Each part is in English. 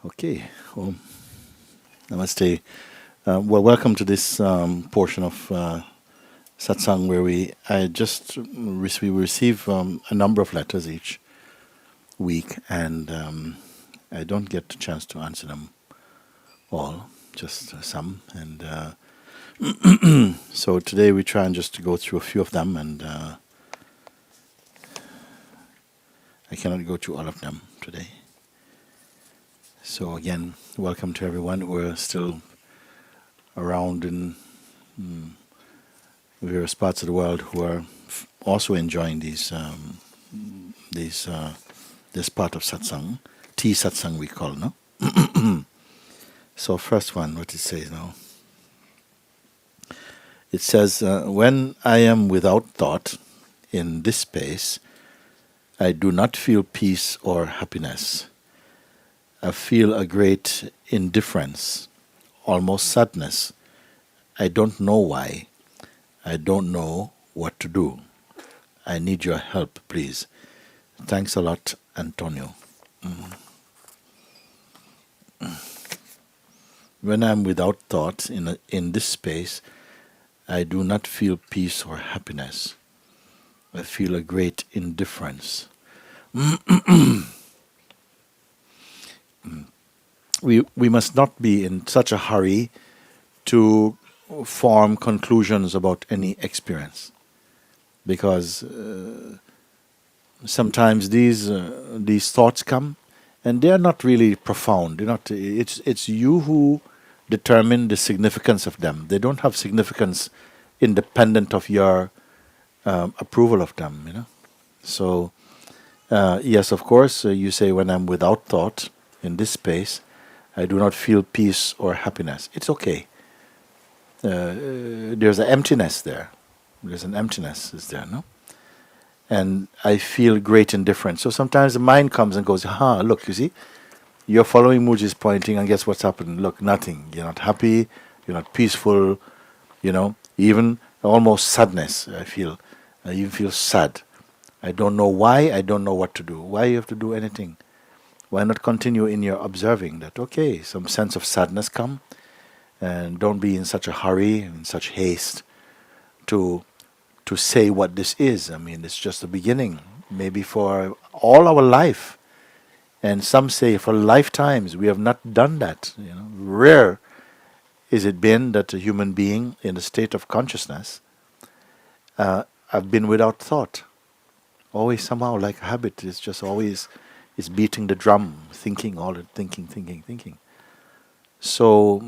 Okay. Namaste. Well, welcome to this portion of Satsang where we receive a number of letters each week, and I don't get a chance to answer them all, just some. And so today we try and just to go through a few of them, and I cannot go through all of them today. So again, welcome to everyone. We're still around in various parts of the world who are also enjoying this part of satsang, tea satsang we call, no? So first one, what it says now. It says, when I am without thought in this space, I do not feel peace or happiness. I feel a great indifference, almost sadness. I don't know why. I don't know what to do. I need your help, please. Thanks a lot, Antonio. When I'm without thought in this space, I do not feel peace or happiness. I feel a great indifference. We must not be in such a hurry to form conclusions about any experience, because sometimes these thoughts come and they are not really profound. It's you who determine the significance of them. They don't have significance independent of your approval of them. So yes, of course, you say, when I'm without thought in this space, I do not feel peace or happiness. It's okay. There's an emptiness there. There's an emptiness, is there, no? And I feel great indifference. So sometimes the mind comes and goes, look, you see, you're following Mooji's pointing, and guess what's happened? Look, nothing. You're not happy, you're not peaceful, even almost sadness, I feel. I even feel sad. I don't know why, I don't know what to do. Why you have to do anything? Why not continue in your observing that, okay, some sense of sadness come, and don't be in such a hurry, in such haste to say what this is. I mean, it's just the beginning, maybe for all our life. And some say for lifetimes we have not done that. Rare is it been that a human being in a state of consciousness have been without thought. Always somehow like a habit. It's just always is beating the drum, thinking, thinking. So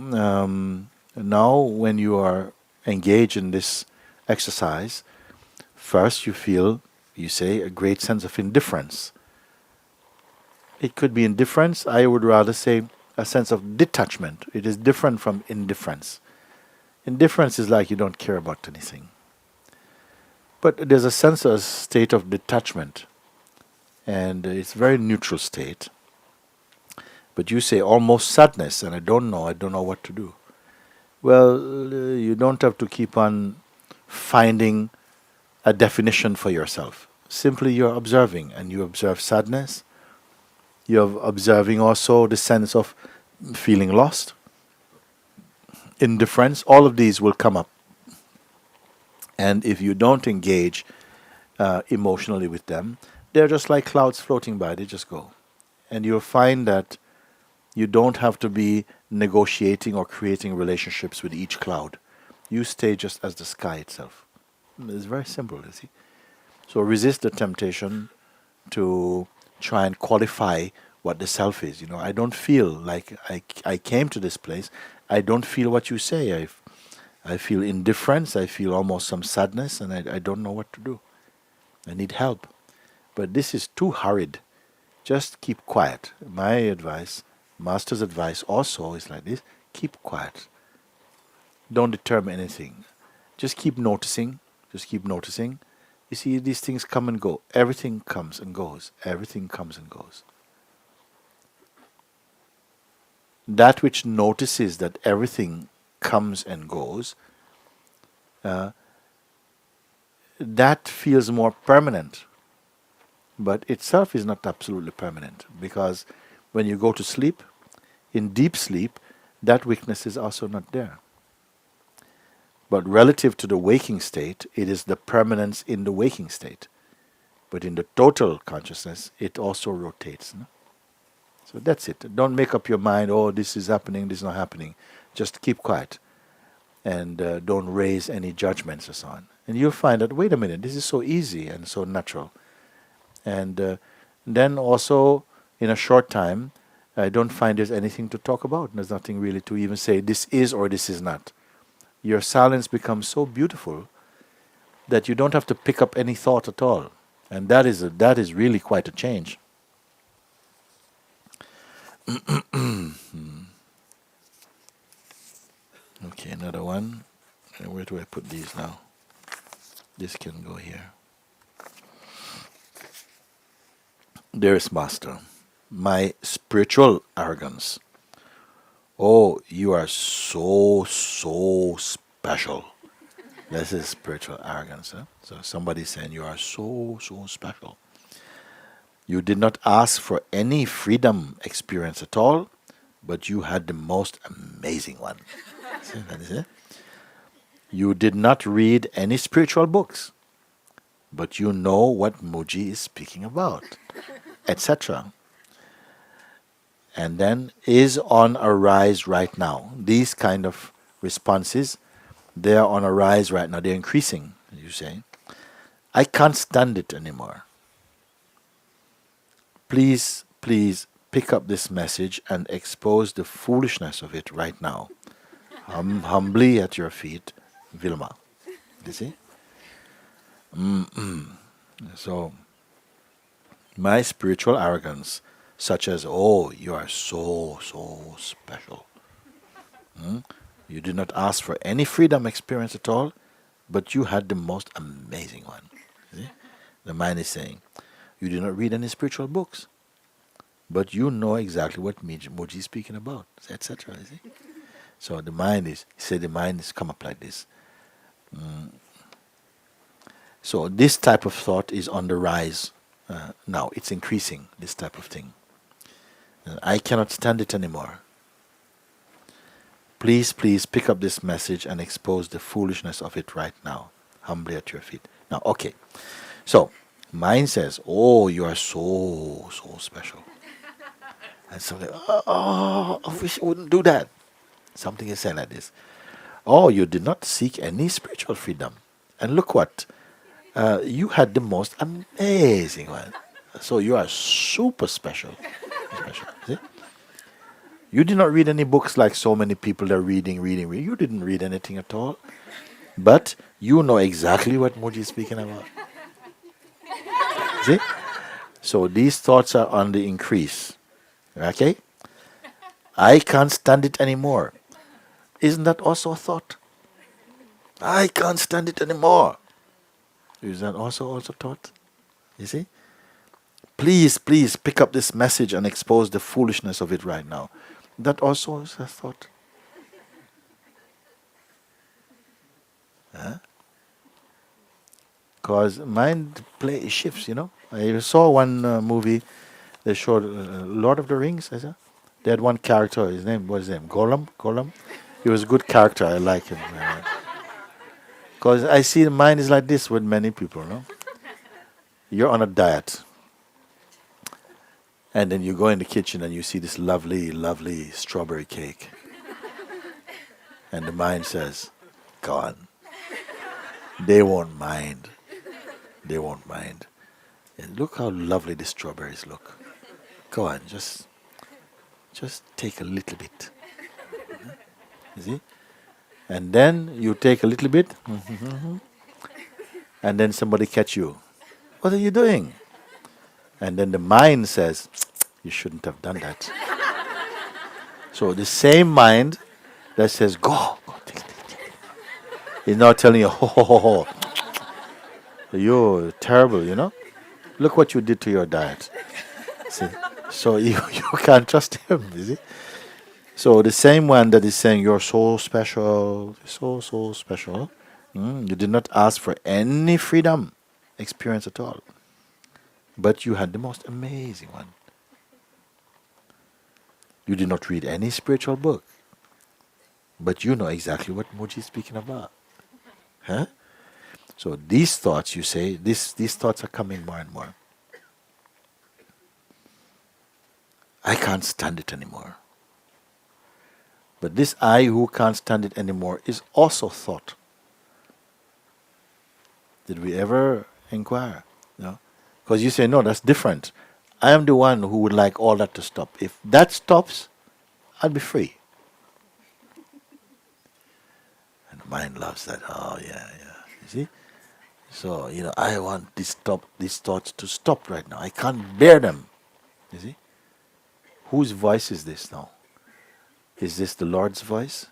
now when you are engaged in this exercise, first you feel, you say, a great sense of indifference. It could be indifference. I would rather say a sense of detachment. It is different from indifference. Indifference is like you don't care about anything. But there's a sense of state of detachment. And it's a very neutral state. But you say almost sadness, and I don't know what to do. Well, you don't have to keep on finding a definition for yourself. Simply you're observing, and you observe sadness. You're observing also the sense of feeling lost, indifference. All of these will come up. And if you don't engage emotionally with them, they're just like clouds floating by. They just go. And you'll find that you don't have to be negotiating or creating relationships with each cloud. You stay just as the sky itself. It's very simple, you see. So resist the temptation to try and qualify what the self is. I don't feel like I came to this place. I don't feel what you say. I feel indifference. I feel almost some sadness, and I don't know what to do. I need help. But this is too hurried. Just keep quiet. My advice, Master's advice also is like this. Keep quiet. Don't determine anything. Just keep noticing. Just keep noticing. You see, these things come and go. Everything comes and goes. Everything comes and goes. That which notices that everything comes and goes, that feels more permanent. But itself is not absolutely permanent, because when you go to sleep, in deep sleep, that weakness is also not there. But relative to the waking state, it is the permanence in the waking state. But in the total consciousness, it also rotates. No? So that's it. Don't make up your mind, oh, this is happening, this is not happening. Just keep quiet and don't raise any judgments or so on. And you'll find that, wait a minute, this is so easy and so natural. And then also, in a short time, I don't find there's anything to talk about. There's nothing really to even say, this is or this is not. Your silence becomes so beautiful that you don't have to pick up any thought at all. And that is really quite a change. Okay, another one. Where do I put these now? This can go here. Dearest Master, my spiritual arrogance. Oh, you are so special. This is spiritual arrogance. Huh? So somebody's saying you are so special. You did not ask for any freedom experience at all, but you had the most amazing one. See, that is it. You did not read any spiritual books, but you know what Mooji is speaking about, etc. And then is on a rise right now. These kind of responses, they are on a rise right now. They're increasing, you say. I can't stand it anymore. Please pick up this message and expose the foolishness of it right now. Humbly at your feet, Vilma. You see? So, my spiritual arrogance, such as, oh, you are so special. You did not ask for any freedom experience at all, but you had the most amazing one. See? The mind is saying, you did not read any spiritual books, but you know exactly what Mooji is speaking about, etc. So the mind is, he said the mind is come up like this. So this type of thought is on the rise now. It's increasing, this type of thing. I cannot stand it anymore. Please pick up this message and expose the foolishness of it right now, humbly at your feet. Now, okay. So, mind says, oh, you are so special. And something, oh, I wish I wouldn't do that. Something is saying like this. Oh, you did not seek any spiritual freedom. And look what, you had the most amazing one. So you are super special. See? You did not read any books like so many people are reading. You didn't read anything at all. But you know exactly what Mooji is speaking about. See? So these thoughts are on the increase. Okay? I can't stand it anymore. Isn't that also a thought? I can't stand it anymore. Is that also a thought? You see? Please pick up this message and expose the foolishness of it right now. That also is a thought. Because mind shifts, you know. I saw one movie, they showed Lord of the Rings. They had one character, what was his name? Gollum? He was a good character, I like him. Because I see the mind is like this with many people, no? You're on a diet. And then you go in the kitchen and you see this lovely strawberry cake. And the mind says, go on. They won't mind. And look how lovely the strawberries look. Go on, just take a little bit. You see? And then you take a little bit. And then somebody catch you. What are you doing? And then the mind says, you shouldn't have done that. So the same mind that says, go, take it. He's now telling you, ho, ho, ho, ho. You're terrible, you know? Look what you did to your diet. See? So you can't trust him, you see? So the same one that is saying you're so special, so special, you did not ask for any freedom experience at all. But you had the most amazing one. You did not read any spiritual book. But you know exactly what Mooji is speaking about. Huh? So these thoughts, you say, these thoughts are coming more and more. I can't stand it anymore. But this I who can't stand it anymore is also thought. Did we ever inquire? No? Because you say, no, that's different. I am the one who would like all that to stop. If that stops, I'll be free. And the mind loves that. Oh, yeah. You see? So, I want these thoughts to stop right now. I can't bear them. You see? Whose voice is this now? Is this the Lord's voice?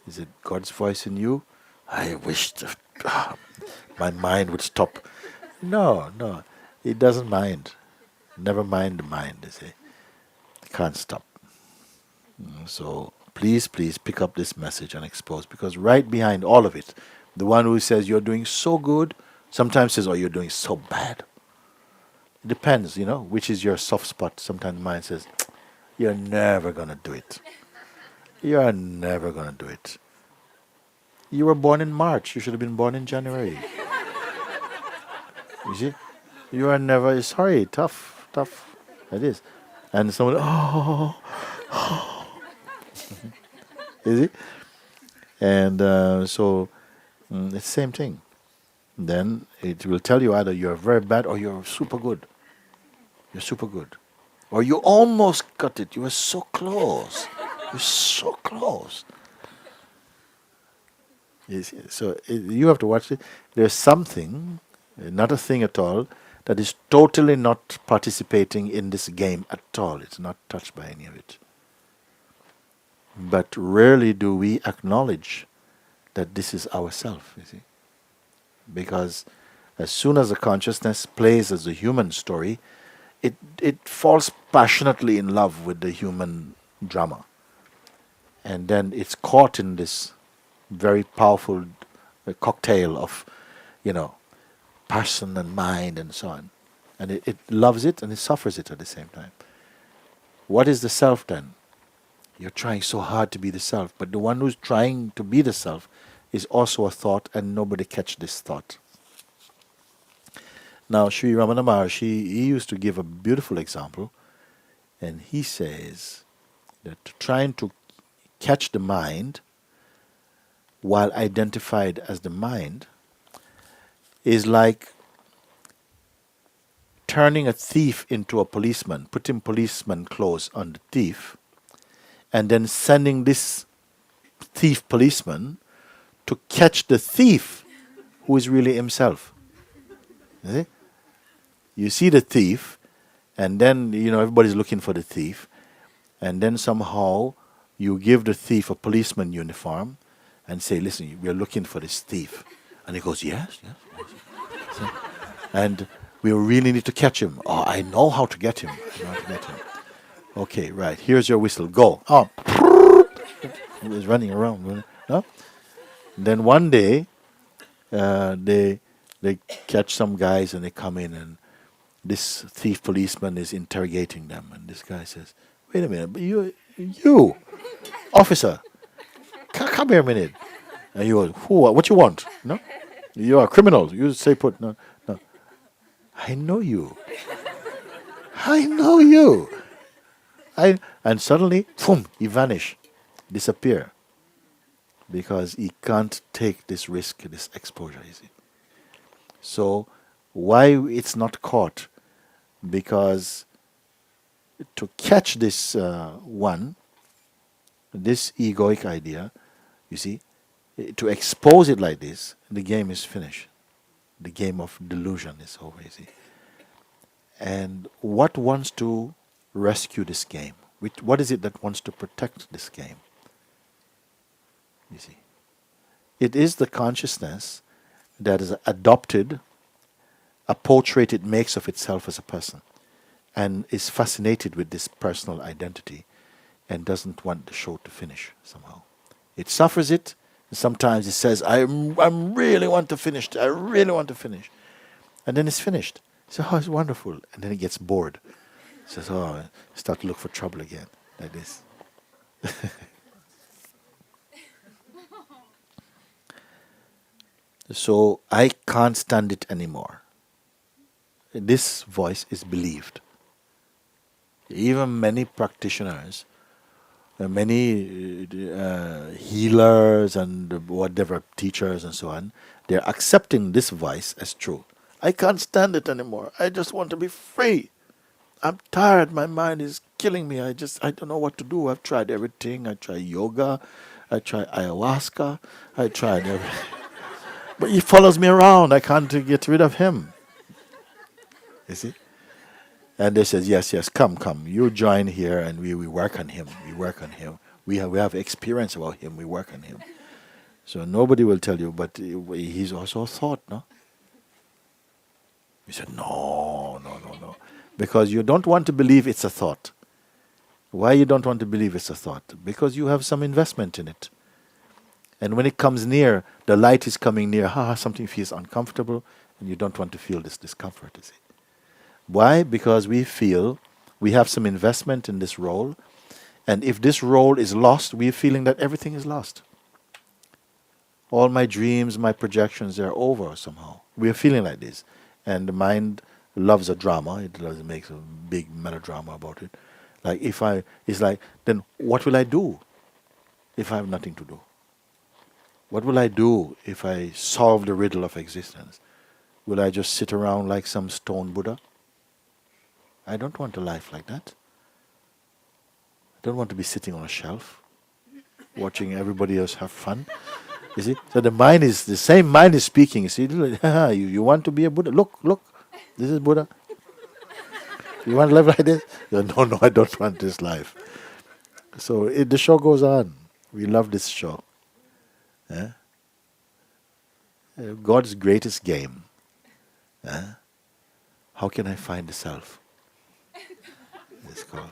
Is it God's voice in you? I wish my mind would stop. No. It doesn't mind. Never mind the mind, you see. It can't stop. So please pick up this message and expose, because right behind all of it, the one who says you're doing so good sometimes says, oh, you're doing so bad. It depends, which is your soft spot. Sometimes the mind says, you're never going to do it. You're never going to do it. You were born in March. You should have been born in January. You see? You are never, sorry, tough. It is. And someone, you see? And so it's the same thing. Then it will tell you either you're very bad or you're super good. You're super good. Or you almost got it. You were so close. You're so close. You see? So you have to watch it. There's something, not a thing at all, that is totally not participating in this game at all. It's not touched by any of it. But rarely do we acknowledge that this is ourself, you see. Because as soon as the consciousness plays as a human story, it falls passionately in love with the human drama. And then it's caught in this very powerful cocktail of, passion and mind and so on. And it loves it and it suffers it at the same time. What is the self then? You're trying so hard to be the self, but the one who's trying to be the self is also a thought, and nobody catch this thought. Now, Sri Ramana Maharshi, he used to give a beautiful example, and he says that trying to catch the mind while identified as the mind is like turning a thief into a policeman, putting policeman clothes on the thief, and then sending this thief policeman to catch the thief who is really himself. You see the thief, and then everybody's looking for the thief, and then somehow you give the thief a policeman uniform and say, listen, we are looking for this thief. And he goes, yes. So, and we really need to catch him. Oh, I know how to get him. Okay, right. Here's your whistle. Go. Oh, he's running around. No? Then one day, they catch some guys and they come in, and this thief policeman is interrogating them. And this guy says, wait a minute, but you, officer, come here a minute. And you go, what you want? No? You are a criminal. You say put. No. I know you. And suddenly, boom, he vanish, disappear. Because he can't take this risk, this exposure, you see. So, why it's not caught? Because to catch this this egoic idea, you see, to expose it like this, the game is finished. The game of delusion is over, you see. And what wants to rescue this game? What is it that wants to protect this game? You see. It is the consciousness that has adopted a portrait it makes of itself as a person and is fascinated with this personal identity and doesn't want the show to finish somehow. It suffers it. And sometimes it says, I really want to finish. I really want to finish. And then it's finished. So, oh, it's wonderful. And then it gets bored. It says, oh, start to look for trouble again, like this. So I can't stand it anymore. This voice is believed. Even many practitioners, many healers and whatever teachers and so on, they're accepting this voice as true. I can't stand it anymore. I just want to be free. I'm tired. My mind is killing me. I don't know what to do. I've tried everything. I tried yoga. I tried ayahuasca. I tried everything. But he follows me around. I can't get rid of him. You see? And they says, yes, come. You join here and we work on him. We work on him. We have experience about him. We work on him. So nobody will tell you, but he's also a thought, no? We said, no. Because you don't want to believe it's a thought. Why you don't want to believe it's a thought? Because you have some investment in it. And when it comes near, the light is coming near, something feels uncomfortable, and you don't want to feel this discomfort, you see. Why? Because we feel we have some investment in this role, and if this role is lost, we're feeling that everything is lost. All my dreams, my projections, they're over somehow. We're feeling like this. And the mind loves a drama. It makes a big melodrama about it. It's like, then what will I do if I have nothing to do? What will I do if I solve the riddle of existence? Will I just sit around like some stone Buddha? I don't want a life like that. I don't want to be sitting on a shelf, watching everybody else have fun. You see? So the same mind is speaking. You see, you want to be a Buddha? Look, this is Buddha. You want to live like this? No, I don't want this life. So the show goes on. We love this show. God's greatest game. How can I find the self? It's called.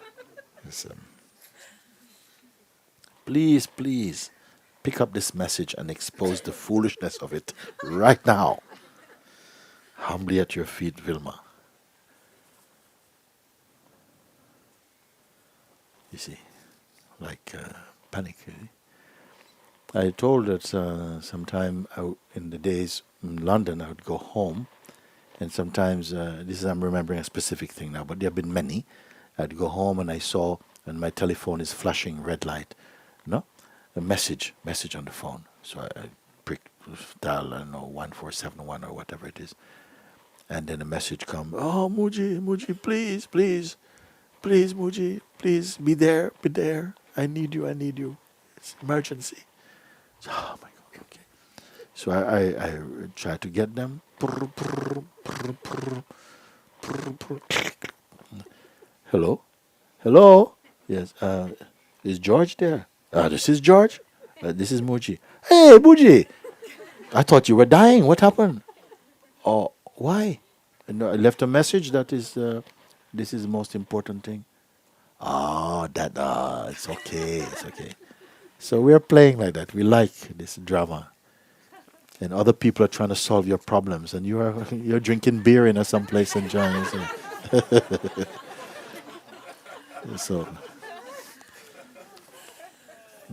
Please, pick up this message and expose the foolishness of it right now. Humbly at your feet, Vilma. You see, like panic. I told that sometime in the days in London I would go home, and sometimes I'm remembering a specific thing now, but there have been many. I'd go home and I saw, and my telephone is flashing red light, a message on the phone. So I pricked dial, 1471 or whatever it is, and then a message come. Oh, Mooji, please, Mooji, please be there. I need you. It's emergency. So, oh my God, okay. So I try to get them. Hello. Yes. Is George there? This is George. This is Mooji. Hey, Mooji. I thought you were dying. What happened? Oh, why? No, I left a message that is. This is the most important thing. It's okay. So we are playing like that. We like this drama. And other people are trying to solve your problems, and you're drinking beer in some place enjoying it. So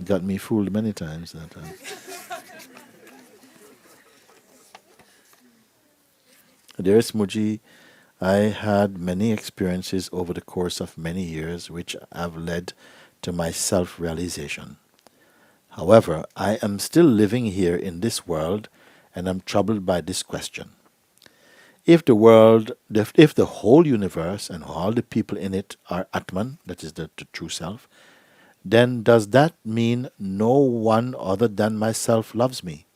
got me fooled many times that time. Dearest Mooji, I had many experiences over the course of many years which have led to my self-realization. However, I am still living here in this world and am troubled by this question. If the whole universe and all the people in it are Atman, that is the true self, then does that mean no one other than myself loves me?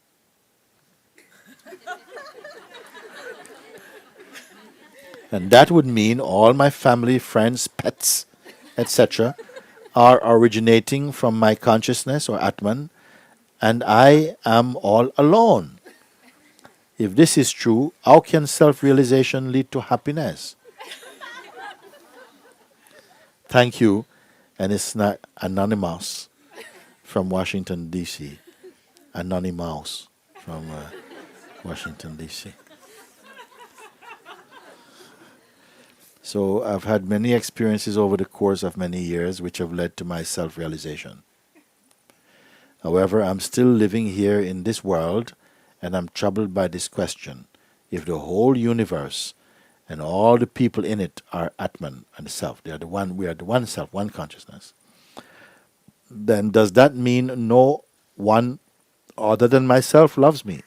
And that would mean all my family, friends, pets, etc. are originating from my consciousness or Atman, and I am all alone. If this is true, how can self-realization lead to happiness? Thank you. And it's not Anonymous from Washington, D.C. Anonymous from Washington, D.C. So I've had many experiences over the course of many years which have led to my self-realization. However, I'm still living here in this world, and I'm troubled by this question. If the whole universe and all the people in it are Atman and the self, they are the one, we are the one self, one consciousness, then does that mean no one other than myself loves me?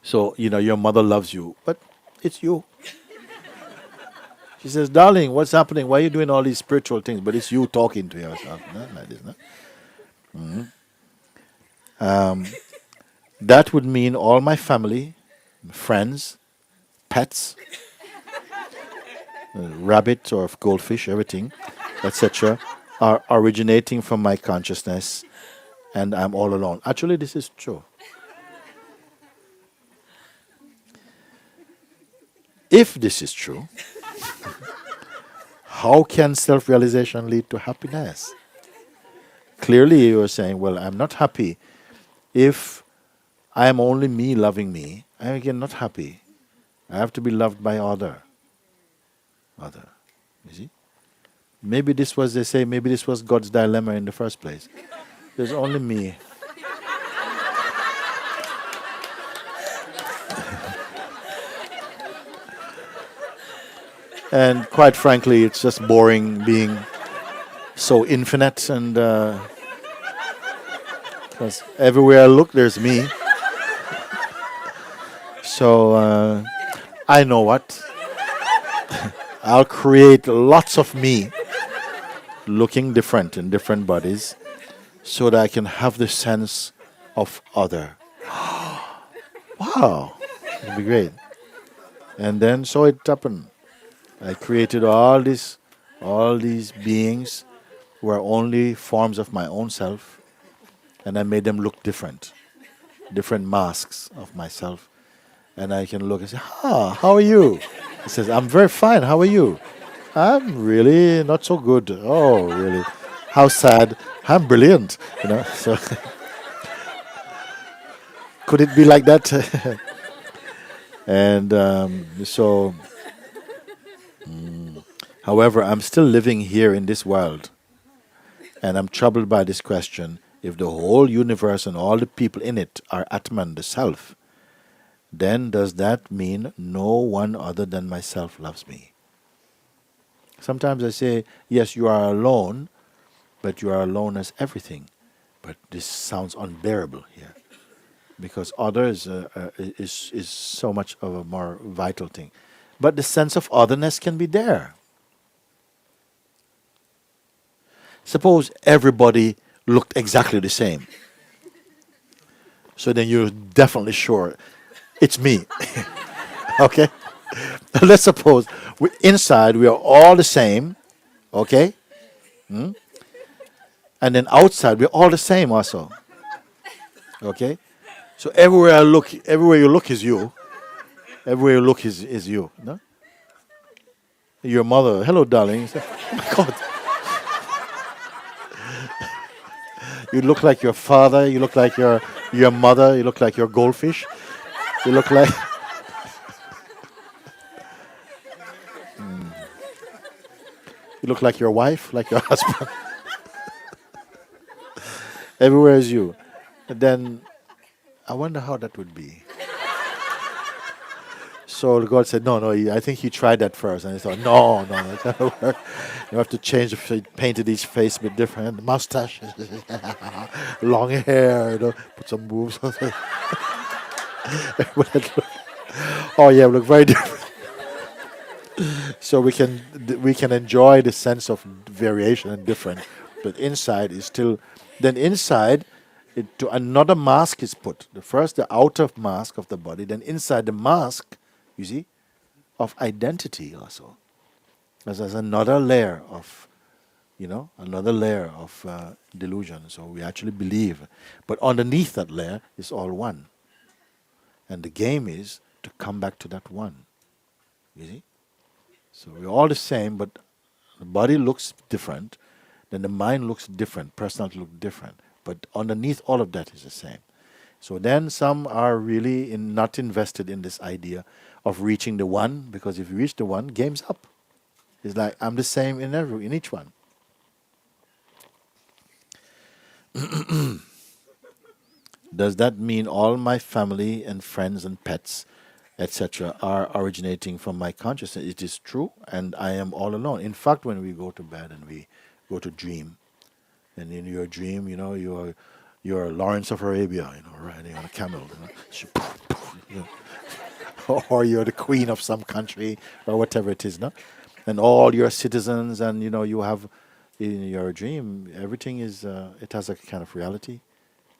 So, your mother loves you, but it's you. She says, darling, what's happening? Why are you doing all these spiritual things? But it's you talking to yourself. Not like this, no? That would mean all my family, friends, pets, rabbit or goldfish, everything, etc., are originating from my consciousness, and I'm all alone. Actually, this is true. If this is true, how can self-realization lead to happiness? Clearly, you are saying, well, I'm not happy. If I am only me loving me, I am again not happy. I have to be loved by other. You see? Maybe this was, they say, maybe this was God's dilemma in the first place. There's only me. And quite frankly, it's just boring being so infinite, and because everywhere I look, there's me. So I know what. I'll create lots of me looking different in different bodies so that I can have the sense of other. Wow, it'd be great. And then so it happened. I created all these beings who are only forms of my own self, and I made them look different masks of myself. And I can look and say, how are you? He says, I'm very fine, how are you? I'm really not so good. Oh, really? How sad. I'm brilliant. So could it be like that? And however, I'm still living here in this world, and I'm troubled by this question. If the whole universe and all the people in it are Atman, the self, then does that mean no one other than myself loves me? Sometimes I say, yes, you are alone, but you are alone as everything. But this sounds unbearable here, because others is so much of a more vital thing. But the sense of otherness can be there. Suppose everybody looked exactly the same. So then you're definitely sure it's me. Okay? Let's suppose inside we are all the same. Okay? And then outside we're all the same also. Okay? So everywhere you look is you. Everywhere you look is you. No? Your mother, hello darling. You say, oh my God. You look like your father, you look like your mother, you look like your goldfish. You look like you look like your wife, like your husband. Everywhere is you. And then I wonder how that would be. So God said, no, I think he tried that first. And he thought, no, that can't work. You have to change the face, painted each face a bit different. Mustache, long hair, put some moves on it. Oh yeah, we look very different. So we can enjoy the sense of variation and different, but inside is still. Then inside, to another mask is put. The outer mask of the body. Then inside the mask, you see, of identity also. There's another layer of another layer of delusion. So we actually believe. But underneath that layer is all one. And the game is to come back to that one. You see? So we're all the same, but the body looks different, then the mind looks different, personality looks different. But underneath all of that is the same. So then some are really not invested in this idea of reaching the one, because if you reach the one, game's up. It's like I'm the same in each one. Does that mean all my family and friends and pets, etc., are originating from my consciousness? It is true, and I am all alone. In fact, when we go to bed and we go to dream, and in your dream, you're Lawrence of Arabia, riding on a camel, you know, or you're the queen of some country or whatever it is, no? And all your citizens, and you have in your dream, everything is it has a kind of reality.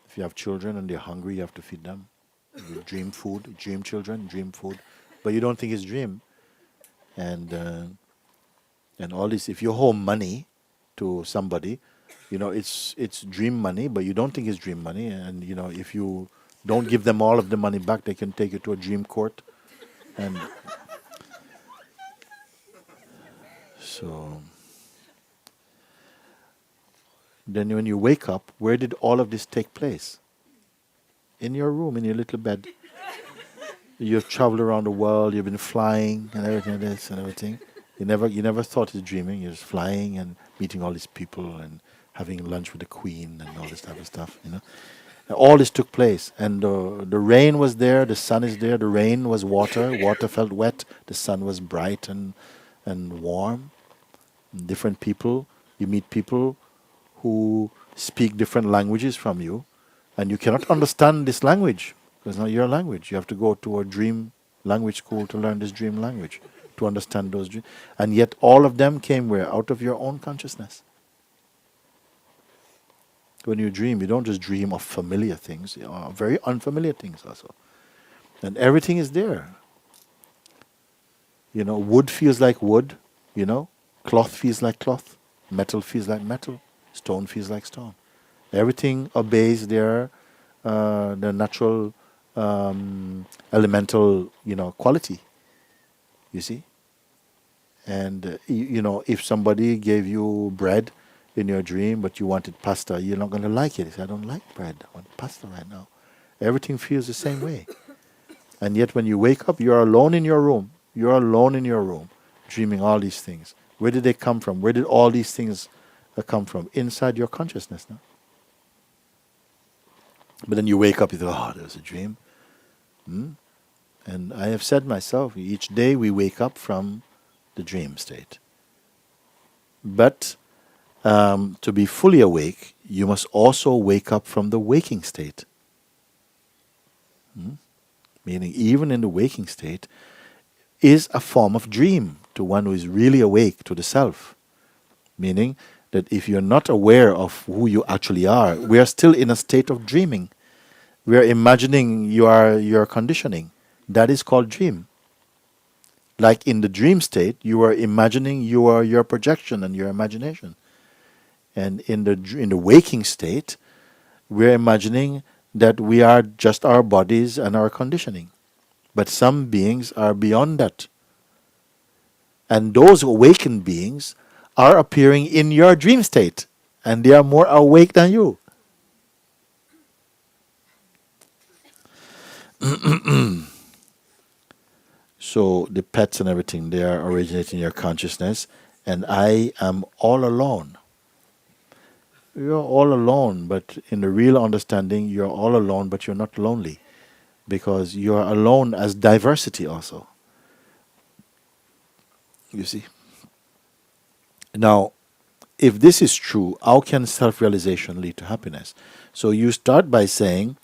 If you have children and they're hungry, you have to feed them. You dream food, dream children, dream food, but you don't think it's dream. And all this. If you owe money to somebody, it's dream money, but you don't think it's dream money. And if you don't give them all of the money back, they can take you to a dream court. And so then when you wake up, where did all of this take place? In your room, in your little bed. You've traveled around the world, you've been flying and everything, this and everything. You never thought it's dreaming. You're just flying and meeting all these people and having lunch with the queen and all this type of stuff, And all this took place. And the rain was there, the sun is there, the rain was water, water felt wet, the sun was bright and warm. Different people, you meet people who speak different languages from you, and you cannot understand this language. It's not your language. You have to go to a dream language school to learn this dream language, to understand those dreams. And yet all of them came where? Out of your own consciousness. When you dream, you don't just dream of familiar things, very unfamiliar things also. And everything is there. Wood feels like wood, cloth feels like cloth, metal feels like metal, stone feels like stone. Everything obeys their natural elemental, quality. You see? And if somebody gave you bread in your dream, but you wanted pasta, you're not going to like it. You say, I don't like bread. I want pasta right now. Everything feels the same way. And yet when you wake up, you're alone in your room. You're alone in your room, dreaming all these things. Where did they come from? Where did all these things come from? Inside your consciousness now. But then you wake up, you think, there was a dream. And I have said myself, each day we wake up from the dream state. But to be fully awake, you must also wake up from the waking state. Meaning even in the waking state is a form of dream to one who is really awake to the self. Meaning that if you're not aware of who you actually are, we are still in a state of dreaming. We are imagining your conditioning. That is called dream. Like in the dream state, you are imagining you are your projection and your imagination. And in the waking state, we're imagining that we are just our bodies and our conditioning. But some beings are beyond that. And those awakened beings are appearing in your dream state. And they are more awake than you. So the pets and everything, they are originating in your consciousness. And I am all alone. You're all alone, but in the real understanding, you're all alone, but you're not lonely. Because you're alone as diversity also. You see? Now, if this is true, how can self-realization lead to happiness? So you start by saying,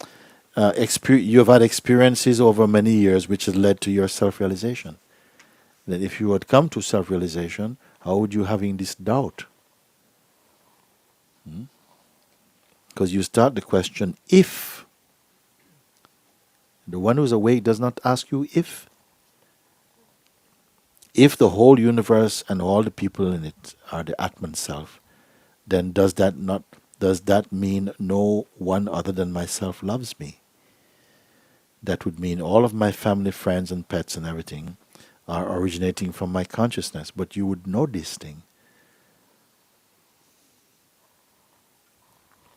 you've had experiences over many years which has led to your self-realization. Then if you had come to self-realization, how would you having this doubt? Because you start the question, if. The one who's awake does not ask you if. If the whole universe and all the people in it are the Atman self, then does that mean no one other than myself loves me? That would mean all of my family, friends, and pets and everything are originating from my consciousness. But you would know this thing.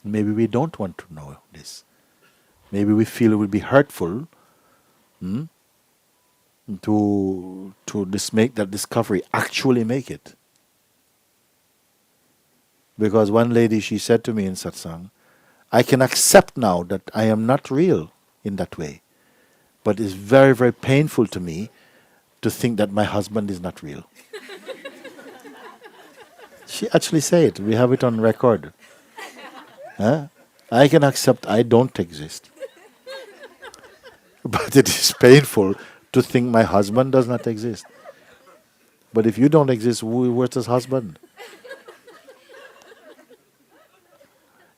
Maybe we don't want to know this. Maybe we feel it would be hurtful to make that discovery, actually make it. Because one lady, she said to me in Satsang, I can accept now that I am not real in that way. But it's very, very painful to me to think that my husband is not real. She actually said it. We have it on record. Huh? I can accept I don't exist. But it is painful to think my husband does not exist. But if you don't exist, where's his husband?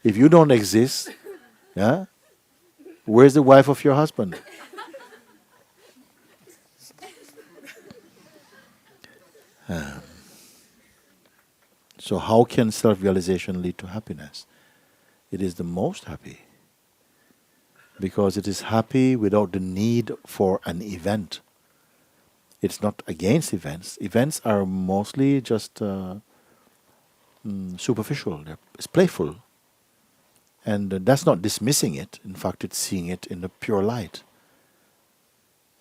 If you don't exist, yeah, where's the wife of your husband? So how can self-realization lead to happiness? It is the most happy. Because it is happy without the need for an event. It's not against events. Events are mostly just superficial. It's playful. And that's not dismissing it. In fact, it's seeing it in the pure light.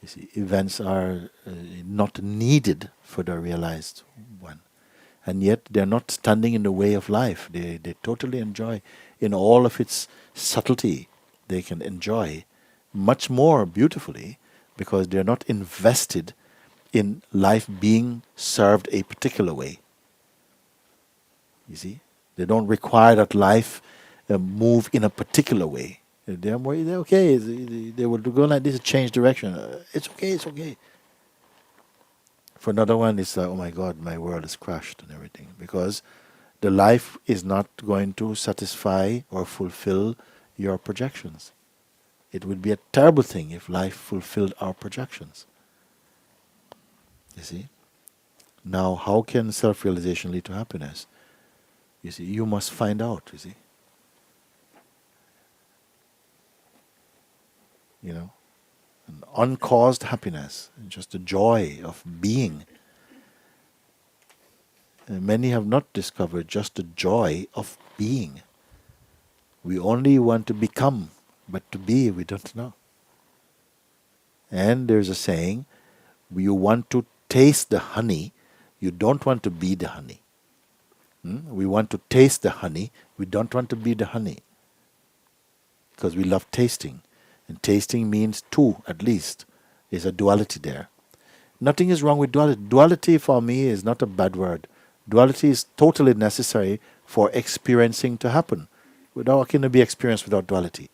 You see, events are not needed for the realized one. And yet they're not standing in the way of life. They totally enjoy in all of its subtlety. They can enjoy much more beautifully because they're not invested in life being served a particular way. You see? They don't require that life move in a particular way. They're okay. They will go like this, change direction. It's okay. For another one, it's like, oh my God, my world is crashed and everything. Because the life is not going to satisfy or fulfill your projections. It would be a terrible thing if life fulfilled our projections. You see? Now, how can self-realization lead to happiness? You see, you must find out, you see. You know, an uncaused happiness, just the joy of being. And many have not discovered just the joy of being. We only want to become, but to be, we don't know. And there's a saying, you want to taste the honey, you don't want to be the honey. We want to taste the honey, we don't want to be the honey. Because we love tasting. And tasting means two, at least. There's a duality there. Nothing is wrong with duality. Duality for me is not a bad word. Duality is totally necessary for experiencing to happen. How can it be experienced without duality?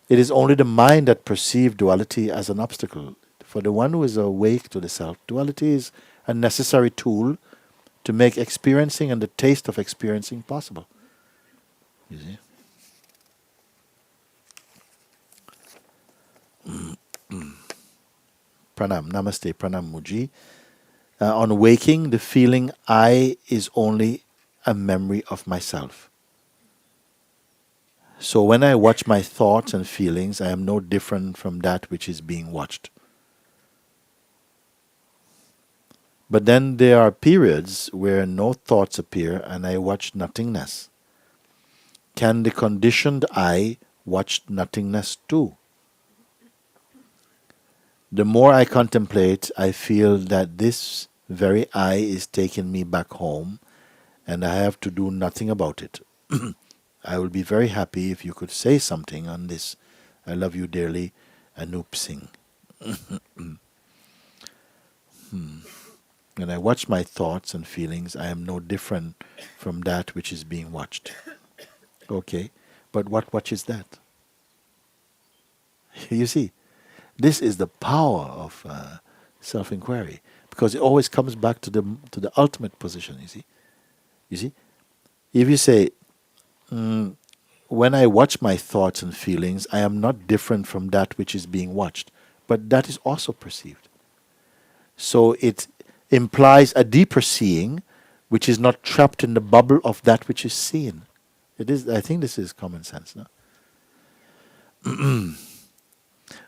It is only the mind that perceives duality as an obstacle. For the one who is awake to the self, duality is a necessary tool to make experiencing and the taste of experiencing possible. You see? Pranam, Namasté, Pranam Mooji. On waking, the feeling I is only a memory of myself. So when I watch my thoughts and feelings, I am no different from that which is being watched. But then there are periods where no thoughts appear and I watch nothingness. Can the conditioned I watch nothingness too? The more I contemplate, I feel that this very I is taking me back home and I have to do nothing about it. I will be very happy if you could say something on this. I love you dearly, Anup Singh. When I watch my thoughts and feelings, I am no different from that which is being watched. Okay, but what watches that? You see, this is the power of self-inquiry, because it always comes back to the ultimate position. You see, if you say, when I watch my thoughts and feelings, I am not different from that which is being watched, but that is also perceived. So it implies a deeper seeing which is not trapped in the bubble of that which is seen. It is. I think this is common sense, no?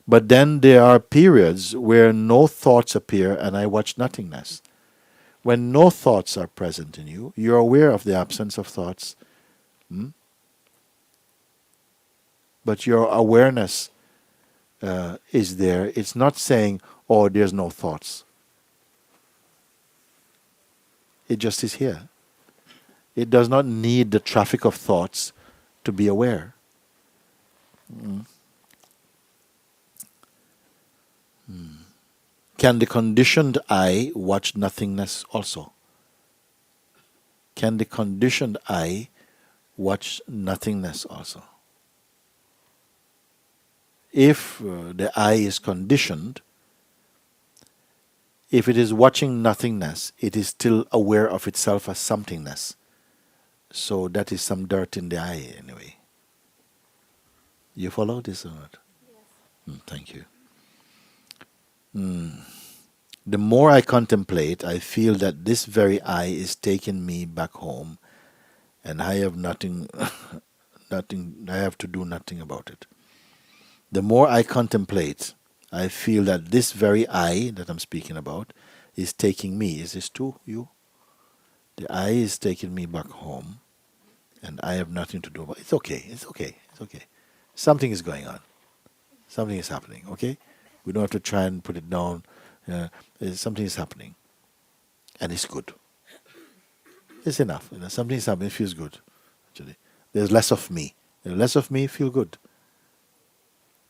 But then there are periods where no thoughts appear and I watch nothingness. When no thoughts are present in you, you're aware of the absence of thoughts, but your awareness is there. It's not saying, oh, there's no thoughts. It just is here. It does not need the traffic of thoughts to be aware. Can the conditioned eye watch nothingness also? Can the conditioned eye watch nothingness also? If the eye is conditioned, if it is watching nothingness, it is still aware of itself as somethingness. So that is some dirt in the eye anyway. You follow this or not? Yes. Thank you. The more I contemplate, I feel that this very eye is taking me back home, and I have nothing, nothing. I have to do nothing about it. The more I contemplate, I feel that this very I that I'm speaking about is taking me. Is this true, you? The I is taking me back home, and I have nothing to do about it. It's okay. It's okay. It's okay. Something is going on. Something is happening. Okay, we don't have to try and put it down. Something is happening, and it's good. It's enough. Something is happening. It feels good. Actually, there's less of me. There's less of me. Feel good.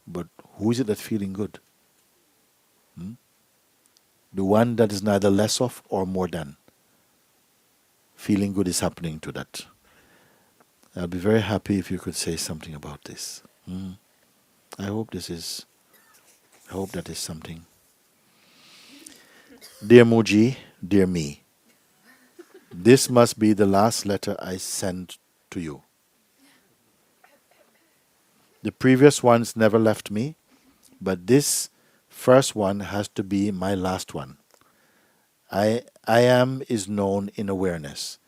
But who is it that's feeling good? The one that is neither less of or more than. Feeling good is happening to that. I'll be very happy if you could say something about this. I hope that is something. Dear Mooji, dear me, this must be the last letter I send to you. The previous ones never left me, but this first one has to be my last one. I am is known in awareness.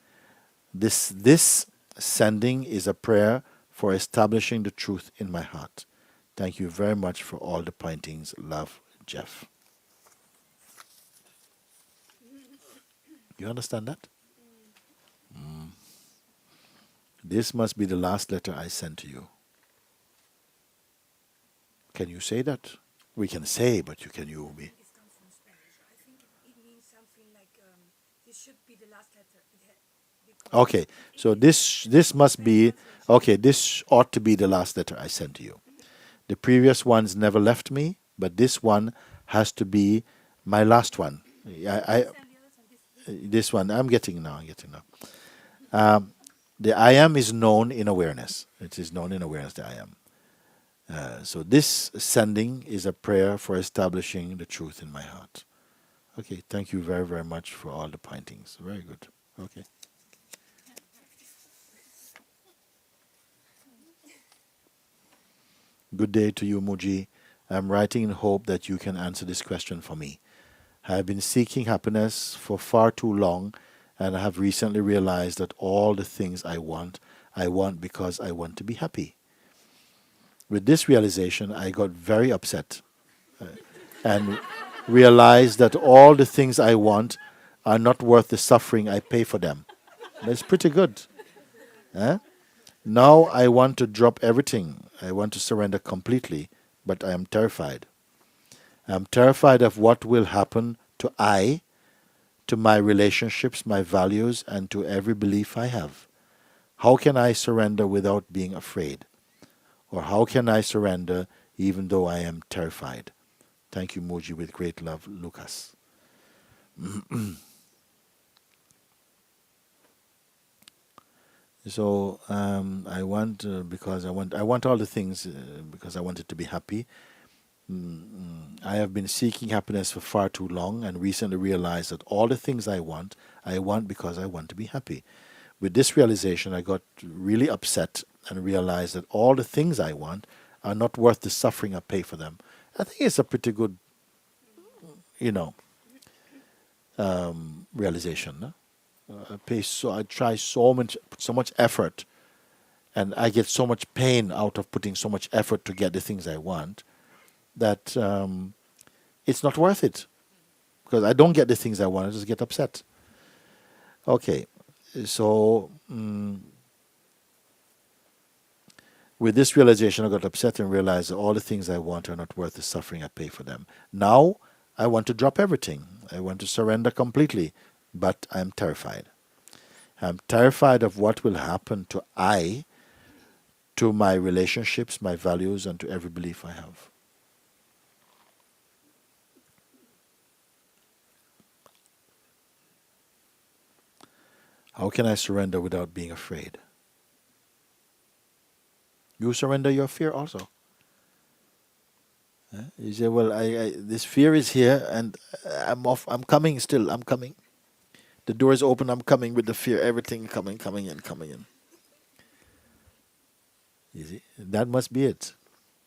This sending is a prayer for establishing the truth in my heart. Thank you very much for all the pointings. Love, Jeff. You understand that? This must be the last letter I send to you. Can you say that? We can say, but can you be? This comes from Spanish. I think it means something like this should be the last letter. Okay, so this must be, okay, this ought to be the last letter I send to you. The previous ones never left me, but this one has to be my last one. This one, I'm getting now. The I am is known in awareness. It is known in awareness, the I am. So this sending is a prayer for establishing the truth in my heart. Okay, thank you very, very much for all the pointings. Very good. Okay. Good day to you, Mooji. I'm writing in hope that you can answer this question for me. I have been seeking happiness for far too long, and I have recently realized that all the things I want because I want to be happy. With this realization, I got very upset and realized that all the things I want are not worth the suffering I pay for them. That's pretty good. Now I want to drop everything. I want to surrender completely, but I am terrified. I'm terrified of what will happen to my relationships, my values, and to every belief I have. How can I surrender without being afraid? Or how can I surrender even though I am terrified? Thank you, Mooji, with great love, Lucas. So I want because I want all the things because I wanted to be happy. I have been seeking happiness for far too long and recently realized that all the things I want because I want to be happy. With this realization, I got really upset and realized that all the things I want are not worth the suffering I pay for them. I think it's a pretty good, realization. No? I try so much, put so much effort, and I get so much pain out of putting so much effort to get the things I want that it's not worth it because I don't get the things I want. I just get upset. Okay, so with this realization, I got upset and realized that all the things I want are not worth the suffering I pay for them. Now I want to drop everything. I want to surrender completely, but I'm terrified. I'm terrified of what will happen to my relationships, my values, and to every belief I have. How can I surrender without being afraid? You surrender your fear also. You say, well, this fear is here and I'm off. I'm coming still. I'm coming. The door is open. I'm coming with the fear. Everything coming in, coming in. You see, that must be it.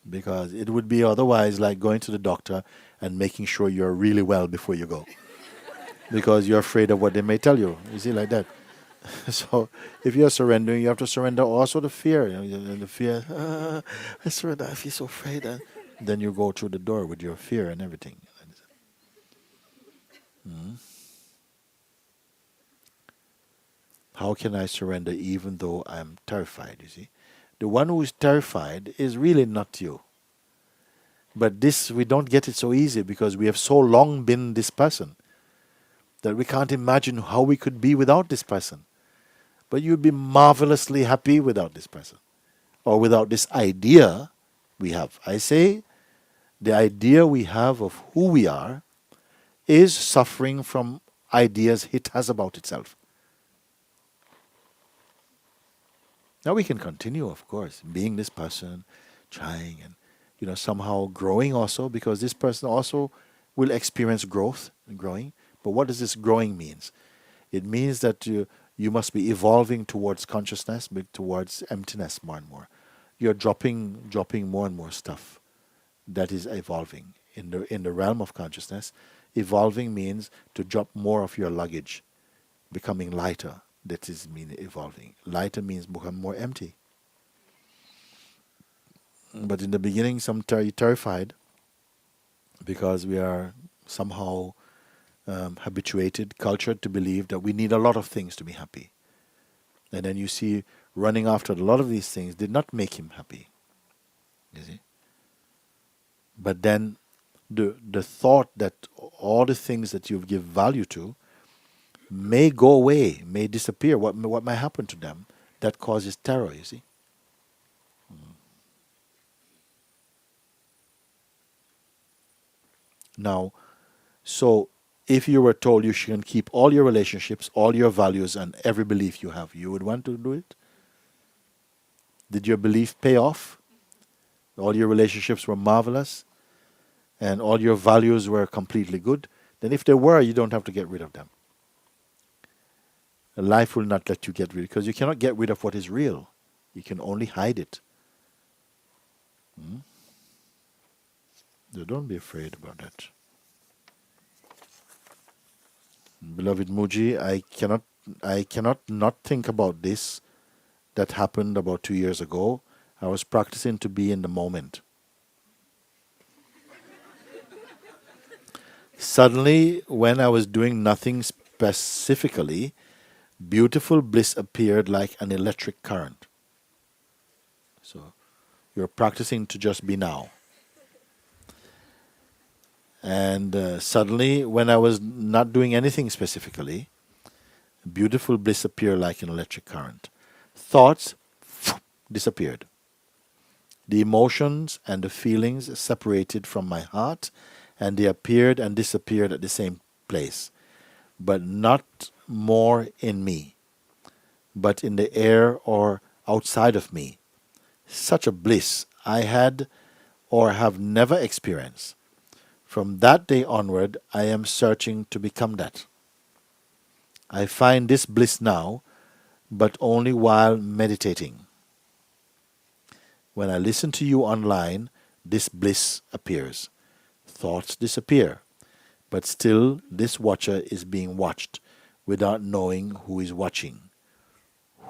Because it would be otherwise like going to the doctor and making sure you're really well before you go. Because you're afraid of what they may tell you. You see, like that. So if you're surrendering, you have to surrender also the fear. The fear, I surrender, I feel so afraid. And then you go through the door with your fear and everything. How can I surrender even though I'm terrified, you see? The one who is terrified is really not you. But this, we don't get it so easy because we have so long been this person that we can't imagine how we could be without this person. But you'd be marvelously happy without this person or without this idea we have. I say the idea we have of who we are is suffering from ideas it has about itself. Now we can continue, of course, being this person, trying and somehow growing also, because this person also will experience growth and growing. But what does this growing means? It means that you must be evolving towards consciousness, but towards emptiness more and more. You're dropping more and more stuff that is evolving in the realm of consciousness. Evolving means to drop more of your luggage, becoming lighter. That is mean evolving. Lighter means become more empty. But in the beginning, some terrified because we are somehow habituated, cultured to believe that we need a lot of things to be happy. And then you see running after a lot of these things did not make him happy. You see? But then the thought that all the things that you give value to may go away, may disappear, what might happen to them, that causes terror, you see. Now, so if you were told you should keep all your relationships, all your values, and every belief you have, you would want to do it? Did your belief pay off? All your relationships were marvelous, and all your values were completely good? Then if they were, you don't have to get rid of them. Life will not let you get rid, because you cannot get rid of what is real. You can only hide it. So don't be afraid about that. Beloved Mooji, I cannot not think about this that happened about 2 years ago. I was practicing to be in the moment. Suddenly, when I was doing nothing specifically, beautiful bliss appeared like an electric current. So you're practicing to just be now. And suddenly, when I was not doing anything specifically, beautiful bliss appeared like an electric current. Thoughts disappeared. The emotions and the feelings separated from my heart, and they appeared and disappeared at the same place, but not more in me, but in the air or outside of me. Such a bliss I had or have never experienced. From that day onward, I am searching to become that. I find this bliss now, but only while meditating. When I listen to you online, this bliss appears. Thoughts disappear, but still this watcher is being watched without knowing who is watching.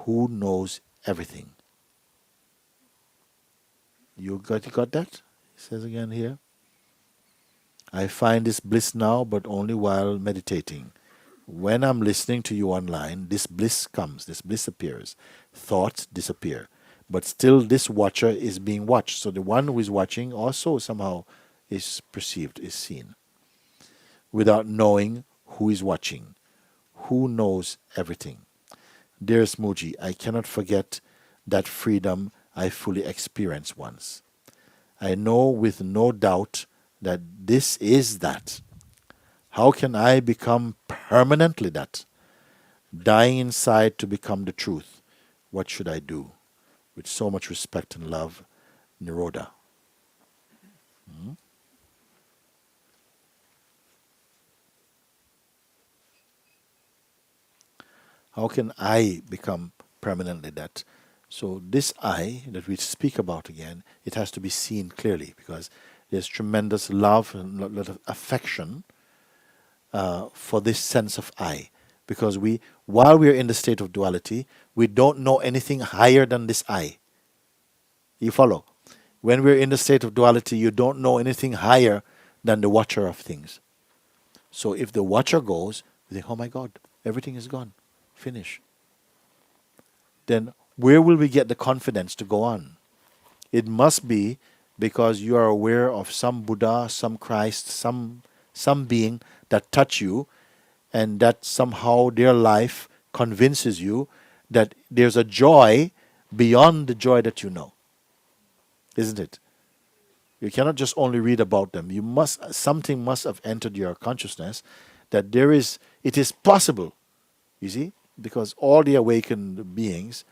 Who knows everything? You got that? He says again here. I find this bliss now, but only while meditating. When I'm listening to you online, this bliss comes, this bliss appears. Thoughts disappear. But still this watcher is being watched. So the one who is watching also somehow is perceived, is seen. Without knowing who is watching. Who knows everything? Dearest Mooji, I cannot forget that freedom I fully experienced once. I know with no doubt that this is that. How can I become permanently that? Dying inside to become the truth. What should I do? With so much respect and love, Niroda. How can I become permanently that? So this I that we speak about again, it has to be seen clearly because there's tremendous love and a lot of affection for this sense of I. Because while we are in the state of duality, we don't know anything higher than this I. You follow? When we're in the state of duality, you don't know anything higher than the watcher of things. So if the watcher goes, you think, oh my God, everything is gone. Finish. Then where will we get the confidence to go on? It must be because you are aware of some Buddha, some Christ, some being that touch you, and that somehow their life convinces you that there's a joy beyond the joy that you know. Isn't it? You cannot just only read about them. Something must have entered your consciousness that it is possible, you see, because all the awakened beings,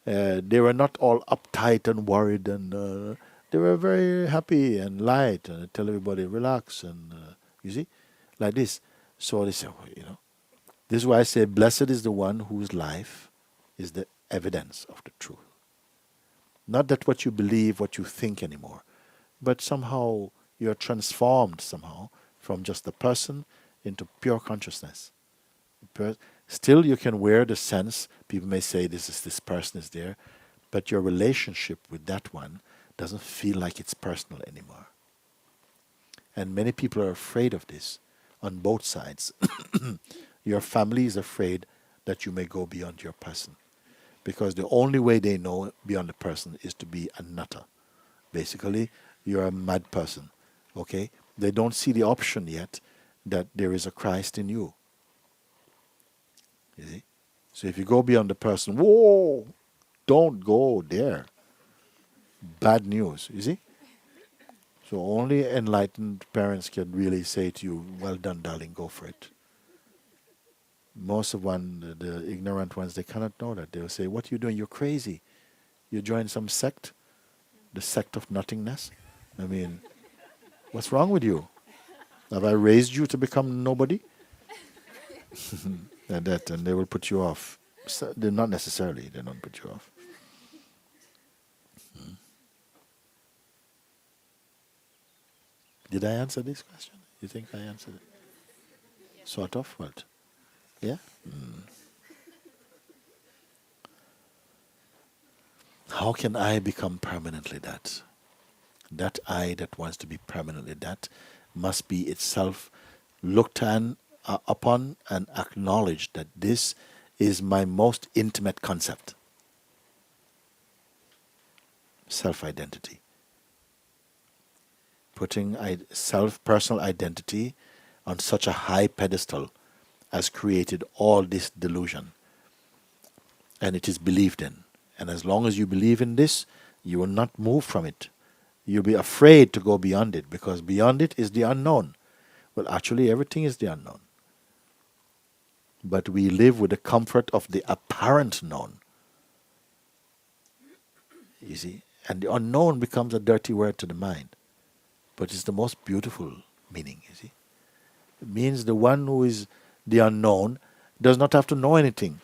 they were not all uptight and worried, and they were very happy and light, and they tell everybody relax, and you see, like this. So they say, this is why I say, blessed is the one whose life is the evidence of the truth. Not that what you believe, what you think anymore, but somehow you're transformed somehow from just a person into pure consciousness. Still, you can wear the sense. People may say this person is there, but your relationship with that one doesn't feel like it's personal anymore. And many people are afraid of this on both sides. Your family is afraid that you may go beyond your person, because the only way they know beyond the person is to be a nutter. Basically, you're a mad person. Okay? They don't see the option yet that there is a Christ in you. You see? So if you go beyond the person, whoa, don't go there. Bad news, you see? So only enlightened parents can really say to you, well done, darling, go for it. Most of the ignorant ones, they cannot know that. They'll say, what are you doing? You're crazy. You joined some sect? The sect of nothingness? I mean, what's wrong with you? Have I raised you to become nobody? And they will put you off. So they're not necessarily, they don't put you off. Did I answer this question? You think I answered it? Sort of, what? Yeah? How can I become permanently that? That I that wants to be permanently that must be itself looked upon and acknowledged that this is my most intimate concept. Self-identity. Putting personal identity on such a high pedestal has created all this delusion. And it is believed in. And as long as you believe in this, you will not move from it. You'll be afraid to go beyond it, because beyond it is the unknown. Well, actually, everything is the unknown. But we live with the comfort of the apparent known. You see? And the unknown becomes a dirty word to the mind. But it's the most beautiful meaning, you see? It means the one who is the unknown does not have to know anything.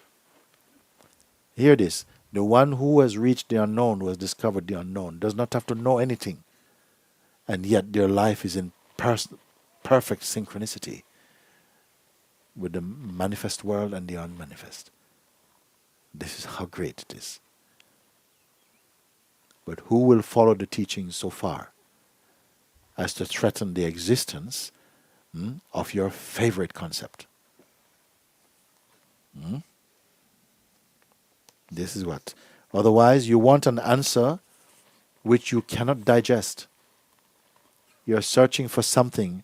Hear this. The one who has reached the unknown, who has discovered the unknown, does not have to know anything. And yet their life is in perfect synchronicity. with the manifest world and the unmanifest. This is how great it is. But who will follow the teachings so far as to threaten the existence of your favorite concept? This is what. Otherwise, you want an answer which you cannot digest. You're searching for something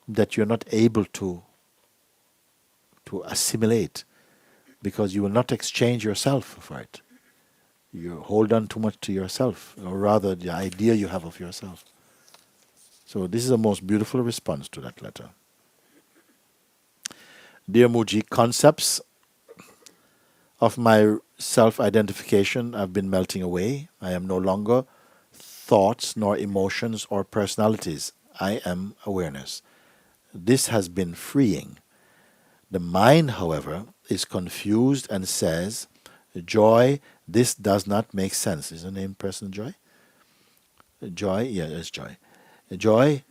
that you're not able to assimilate because you will not exchange yourself for it. You hold on too much to yourself, or rather the idea you have of yourself. So this is the most beautiful response to that letter. Dear Mooji, concepts of my self-identification have been melting away. I am no longer thoughts nor emotions or personalities. I am awareness. This has been freeing. The mind, however, is confused and says, Joy, this does not make sense. Is the name person Joy? Joy, yeah, it's Joy. Joy,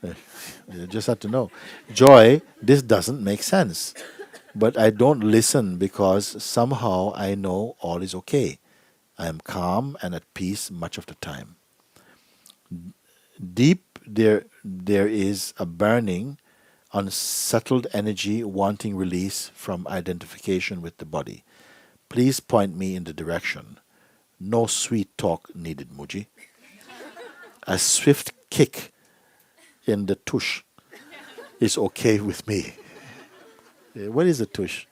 you just have to know. Joy, this doesn't make sense. But I don't listen because somehow I know all is okay. I am calm and at peace much of the time. Deep there is a burning, unsettled energy wanting release from identification with the body. Please point me in the direction. No sweet talk needed, Mooji. A swift kick in the tush is okay with me. What is a tush?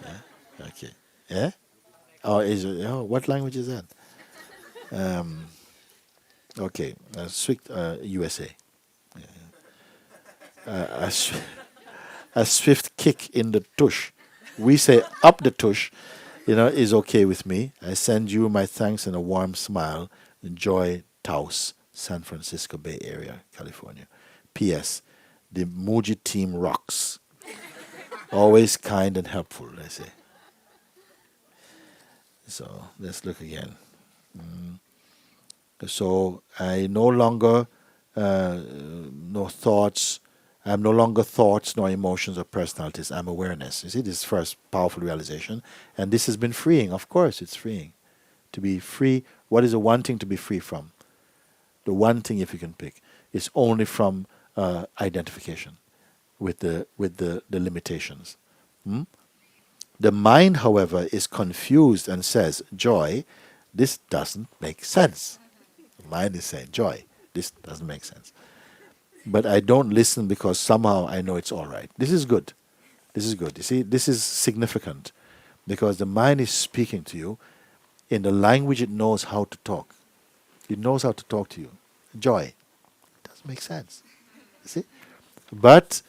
Yeah? Okay. Yeah? What language is that? Okay. Swift USA. Yeah. A swift kick in the tush. We say up the tush, is okay with me. I send you my thanks and a warm smile. Joy Taos, San Francisco Bay Area, California. P.S. The Mooji team rocks. Always kind and helpful, I say. So let's look again. So I no longer no thoughts. I'm no longer thoughts, nor emotions, or personalities. I'm awareness. You see, this first powerful realization. And this has been freeing. Of course, it's freeing. To be free, what is the one thing to be free from? The one thing, if you can pick, is only from identification with the limitations. The mind, however, is confused and says, Joy, this doesn't make sense. The mind is saying, Joy, this doesn't make sense. But I don't listen because somehow I know it's all right. This is good. This is good. You see, this is significant because the mind is speaking to you in the language it knows how to talk. It knows how to talk to you. Joy. It doesn't make sense. You see? But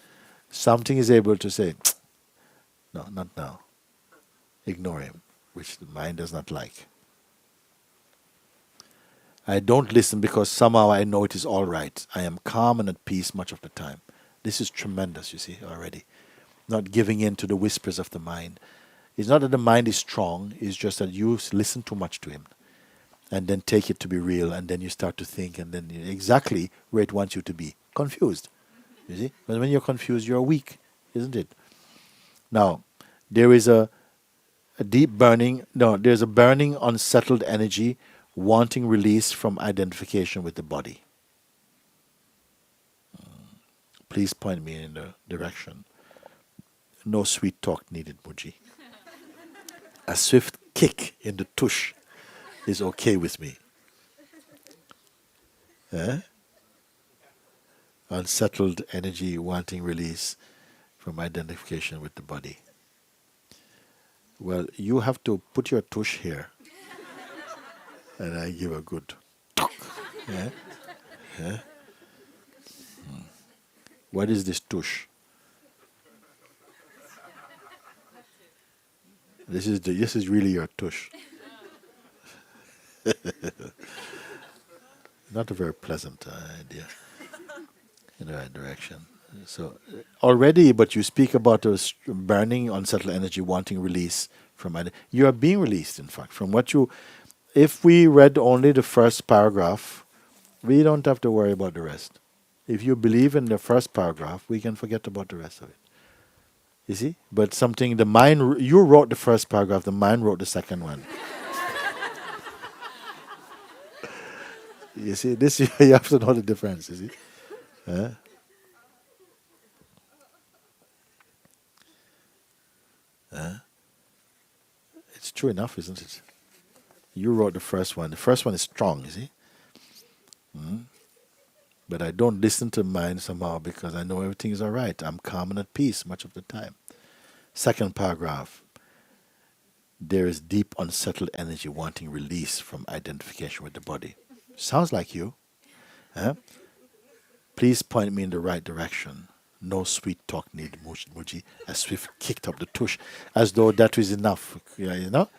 something is able to say, no, not now. Ignore him, which the mind does not like. I don't listen because somehow I know it is all right. I am calm and at peace much of the time. This is tremendous, you see, already. Not giving in to the whispers of the mind. It's not that the mind is strong, it's just that you listen too much to him. And then take it to be real, and then you start to think, and then exactly where it wants you to be. Confused, you see? But when you're confused, you're weak, isn't it? Now, there is a deep burning, there's a burning, unsettled energy wanting release from identification with the body. Please point me in the direction. No sweet talk needed, Mooji. A swift kick in the tush is okay with me. Unsettled energy wanting release from identification with the body. Well, you have to put your tush here. And I give a good talk. Yeah? Yeah? What is this tush? This is really your tush. Not a very pleasant idea in the right direction. So already, but you speak about a burning, unsettled energy wanting release from it. You are being released, in fact, from what you. If we read only the first paragraph, we don't have to worry about the rest. If you believe in the first paragraph, we can forget about the rest of it. You see? But something, the mind, you wrote the first paragraph, the mind wrote the second one. You see, this you have to know the difference, you see? Huh? It's true enough, isn't it? You wrote the first one. The first one is strong, you see? But I don't listen to mine somehow because I know everything is all right. I'm calm and at peace much of the time. Second paragraph. There is deep unsettled energy wanting release from identification with the body. Sounds like you. Huh? Please point me in the right direction. No sweet talk need, Mooji. As Swift kicked up the tush, as though that was enough. Yeah, you know?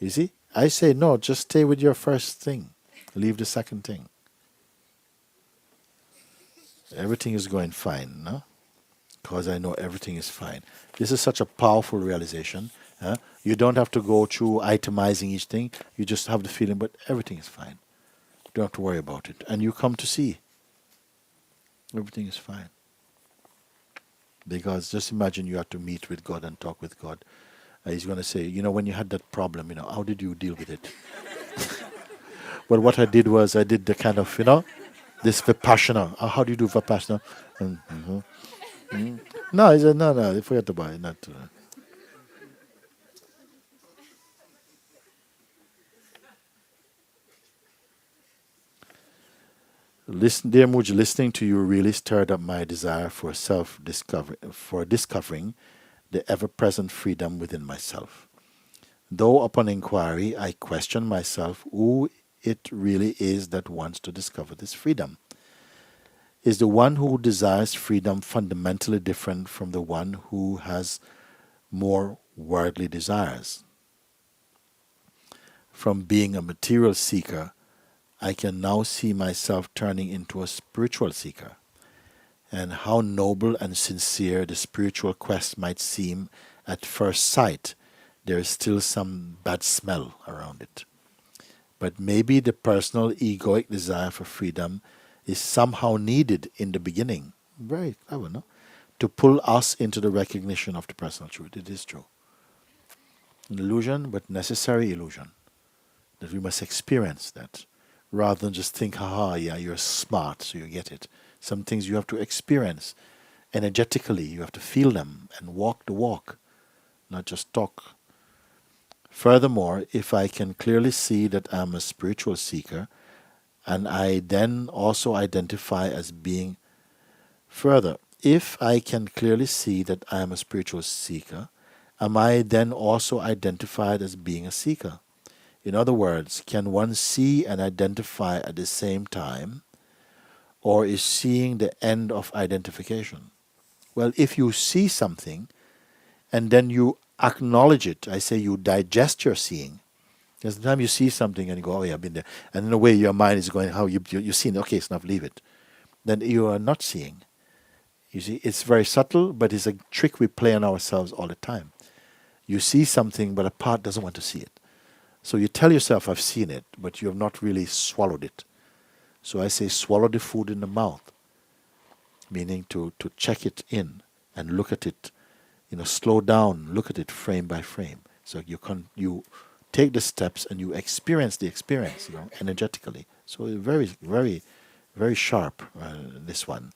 You see? I say, no, just stay with your first thing. Leave the second thing. Everything is going fine, no? Because I know everything is fine. This is such a powerful realization. Huh? You don't have to go through itemizing each thing. You just have the feeling, but everything is fine. Don't have to worry about it. And you come to see everything is fine. Because just imagine you have to meet with God and talk with God. He's going to say, you know, when you had that problem, you know, how did you deal with it? Well, what I did was I did the kind of, you know, this Vipassana. How do you do Vipassana? And, no, he said, no, forget about it. Not, Listen, dear Mooji, listening to you really stirred up my desire for self-discovery, for discovering the ever-present freedom within myself. Though upon inquiry, I question myself who it really is that wants to discover this freedom. Is the one who desires freedom fundamentally different from the one who has more worldly desires? From being a material seeker, I can now see myself turning into a spiritual seeker. And how noble and sincere the spiritual quest might seem at first sight, there is still some bad smell around it. But maybe the personal egoic desire for freedom is somehow needed in the beginning. Very clever, no? To pull us into the recognition of the personal truth. It is true. An illusion, but necessary illusion. That we must experience that. Rather than just think, haha, yeah, you're smart, so you get it. Some things you have to experience energetically. You have to feel them and walk the walk, not just talk. Furthermore, if I can clearly see that I'm a spiritual seeker, and I then also identify as being if I can clearly see that I am a spiritual seeker, am I then also identified as being a seeker? In other words, can one see and identify at the same time, or is seeing the end of identification? Well, if you see something and then you acknowledge it, I say you digest your seeing. There's the time you see something and you go, oh yeah, I've been there. And in a way your mind is going, how you've seen it, okay, it's enough, leave it. Then you are not seeing. You see, it's very subtle, but it's a trick we play on ourselves all the time. You see something, but a part doesn't want to see it. So you tell yourself, I've seen it, but you have not really swallowed it. So I say, swallow the food in the mouth, meaning to check it in and look at it, slow down, look at it frame by frame. So you take the steps and you experience the experience, energetically. So very, very, very sharp, this one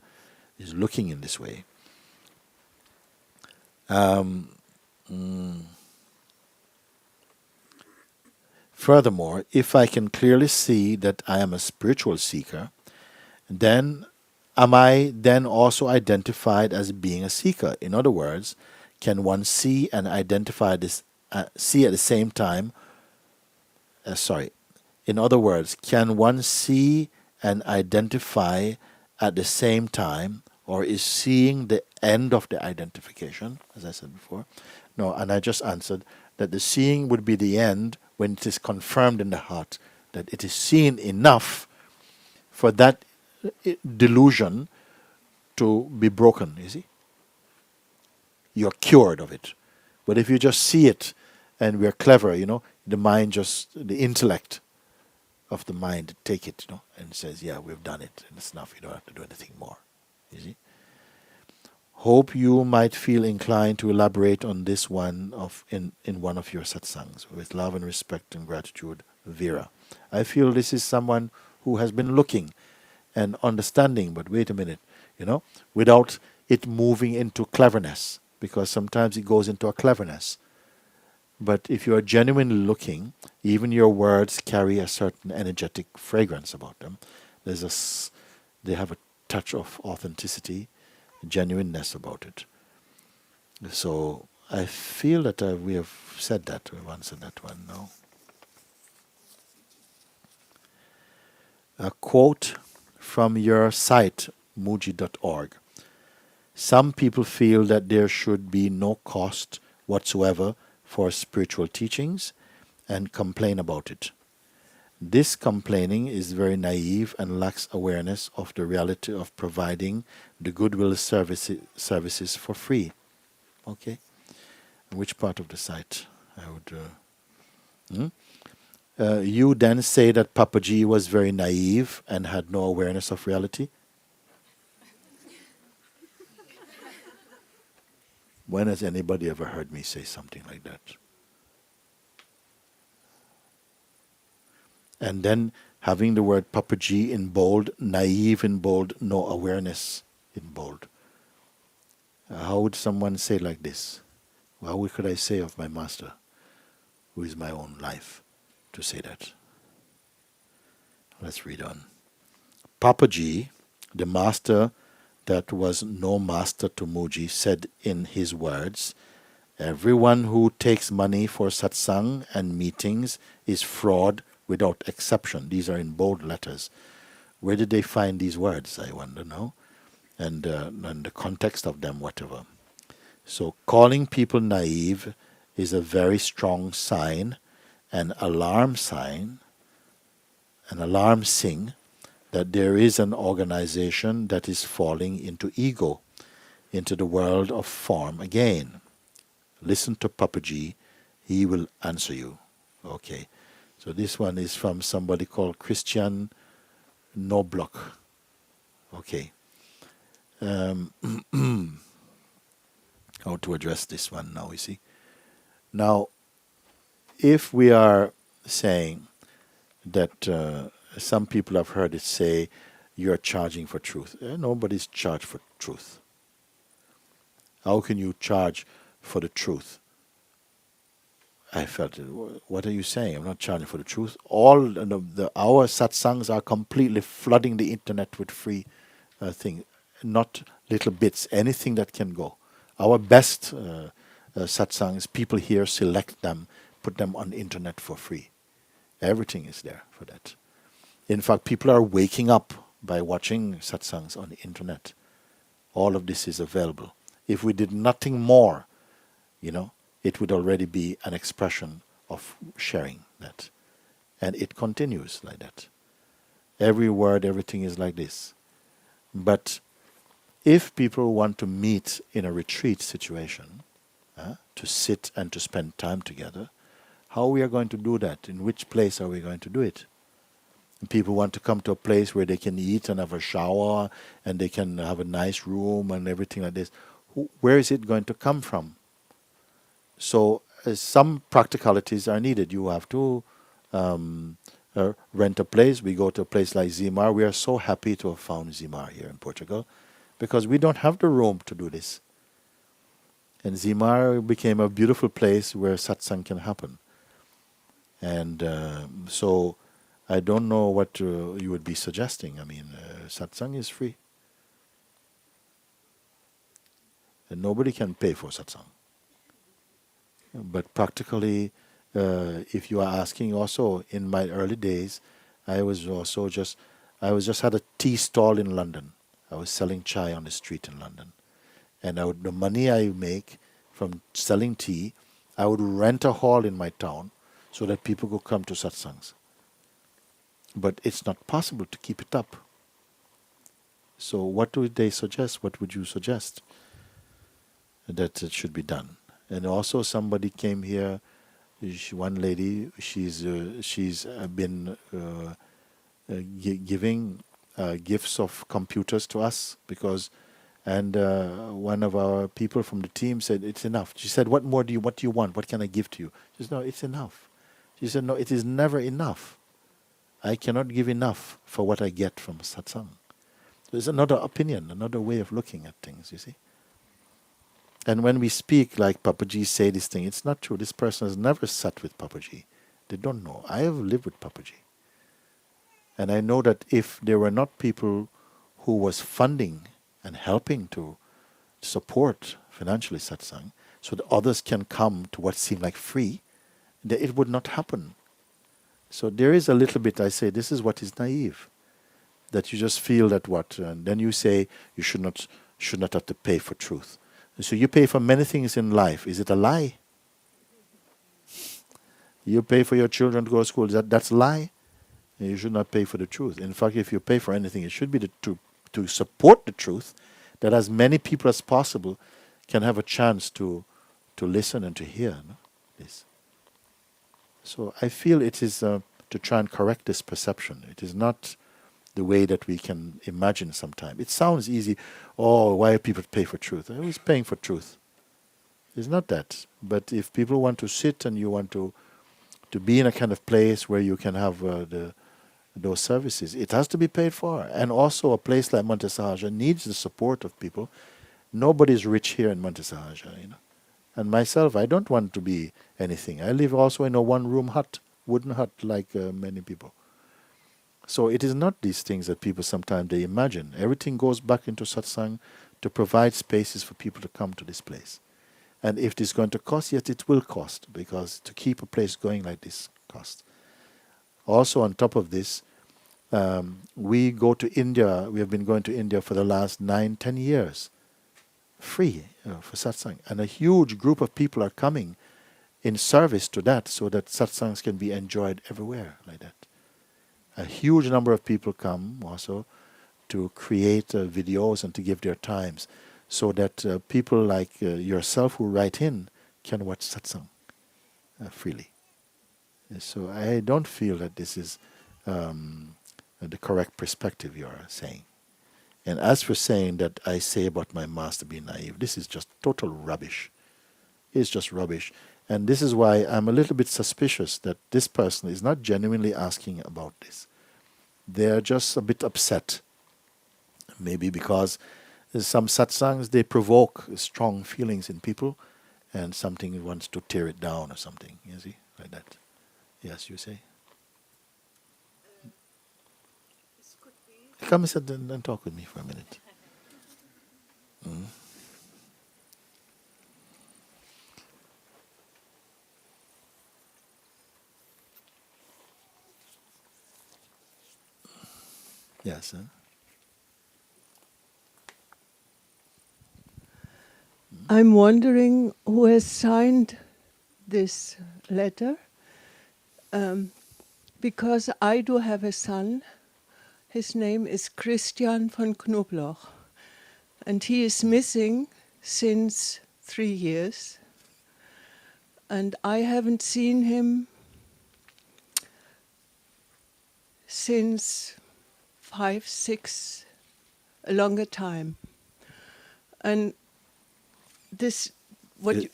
is looking in this way. Furthermore, if I can clearly see that I am a spiritual seeker, then am I then also identified as being a seeker? In other words, can one see and identify this, see at the same time? In other words, can one see and identify at the same time, or is seeing the end of the identification, as I said before? No, and I just answered that the seeing would be the end when it is confirmed in the heart that it is seen enough for that delusion to be broken, you see? You're cured of it. But if you just see it and we're clever, the mind the intellect of the mind take it, and says, yeah, we've done it, and it's enough, you don't have to do anything more, you see? Hope you might feel inclined to elaborate on this one in one of your satsangs. With love and respect and gratitude, Vera. I feel this is someone who has been looking and understanding, but wait a minute, without it moving into cleverness, because sometimes it goes into a cleverness. But if you are genuinely looking, even your words carry a certain energetic fragrance about them. They have a touch of authenticity, genuineness about it. So I feel that we have said that. We've answered that one now. A quote from your site, Mooji.org. Some people feel that there should be no cost whatsoever for spiritual teachings and complain about it. This complaining is very naive and lacks awareness of the reality of providing the goodwill services for free. Okay? Which part of the site? I would. You then say that Papaji was very naive and had no awareness of reality? When has anybody ever heard me say something like that? And then having the word Papaji in bold, naive in bold, no awareness in bold. How would someone say like this? How could I say of my master, who is my own life, to say that? Let's read on. Papaji, the master that was no master to Mooji, said in his words, everyone who takes money for satsang and meetings is fraud without exception. These are in bold letters. Where did they find these words, I wonder now? And the context of them, whatever. So calling people naive is a very strong sign, an alarm sign, an alarm sing that there is an organization that is falling into ego, into the world of form again. Listen to Papaji, he will answer you. Okay. So this one is from somebody called Christian Noblock. Okay. How to address this one now, you see. Now, if we are saying that some people have heard it say, you're charging for truth. Nobody's charged for truth. How can you charge for the truth? I felt, what are you saying? I'm not charging for the truth. All our satsangs are completely flooding the internet with free things, not little bits, anything that can go. Our best satsangs, people here select them, put them on the internet for free. Everything is there for that. In fact, people are waking up by watching satsangs on the internet. All of this is available. If we did nothing more, it would already be an expression of sharing that. And it continues like that. Every word, everything is like this. But if people want to meet in a retreat situation, to sit and to spend time together, how we are going to do that? In which place are we going to do it? And people want to come to a place where they can eat and have a shower and they can have a nice room and everything like this. Where is it going to come from? So some practicalities are needed. You have to rent a place. We go to a place like Zimar. We are so happy to have found Zimar here in Portugal because we don't have the room to do this. And Zimar became a beautiful place where satsang can happen. And so I don't know what you would be suggesting. I mean, satsang is free. And nobody can pay for satsang. But practically, if you are asking also, in my early days, I was just had a tea stall in London. I was selling chai on the street in London. And the money I make from selling tea, I would rent a hall in my town so that people could come to satsangs. But it's not possible to keep it up. So what do they suggest? What would you suggest that it should be done? And also somebody came here, one lady, she's been giving gifts of computers to us because And one of our people from the team said, "It's enough." She said, "What more do you? What do you want? What can I give to you?" She said, "No, it's enough." She said, "No, it is never enough. I cannot give enough for what I get from satsang." There's another opinion, another way of looking at things. You see. And when we speak like Papaji say this thing, it's not true. This person has never sat with Papaji. They don't know. I have lived with Papaji. And I know that if there were not people who was funding and helping to support financially satsang, so that others can come to what seemed like free, that it would not happen. So there is a little bit, I say, this is what is naive. That you just feel that what, and then you say you should not have to pay for truth. So you pay for many things in life. Is it a lie? You pay for your children to go to school. That's a lie. You should not pay for the truth. In fact, if you pay for anything, it should be to support the truth, that as many people as possible can have a chance to listen and to hear this. So I feel it is to try and correct this perception. It is not the way that we can imagine sometimes. It sounds easy. Oh, why people pay for truth? I was paying for truth. It's not that. But if people want to sit and you want to be in a kind of place where you can have those services, it has to be paid for. And also a place like Monte Sahaja needs the support of people. Nobody's rich here in Monte Sahaja, you know. And myself, I don't want to be anything. I live also in a one-room hut, wooden hut, like many people. So it is not these things that people sometimes they imagine. Everything goes back into satsang to provide spaces for people to come to this place. And if it is going to cost, yes, it will cost, because to keep a place going like this costs. Also on top of this, we go to India. We have been going to India for the last 9-10 years, free for satsang. And a huge group of people are coming in service to that, so that satsangs can be enjoyed everywhere like that. A huge number of people come also to create videos and to give their times, so that people like yourself who write in can watch satsang freely. So I don't feel that this is the correct perspective you are saying. And as for saying that I say about my master being naive, this is just total rubbish. It's just rubbish. And this is why I'm a little bit suspicious that this person is not genuinely asking about this. They're just a bit upset. Maybe because some satsangs, they provoke strong feelings in people, and something wants to tear it down or something, you see, like that. Yes, you say? This could be. Come and sit and talk with me for a minute. Mm. Yes, huh? I'm wondering who has signed this letter, because I do have a son. His name is Christian von Knobloch, and he is missing since 3 years, and I haven't seen him since 5, 6, a longer time. And this,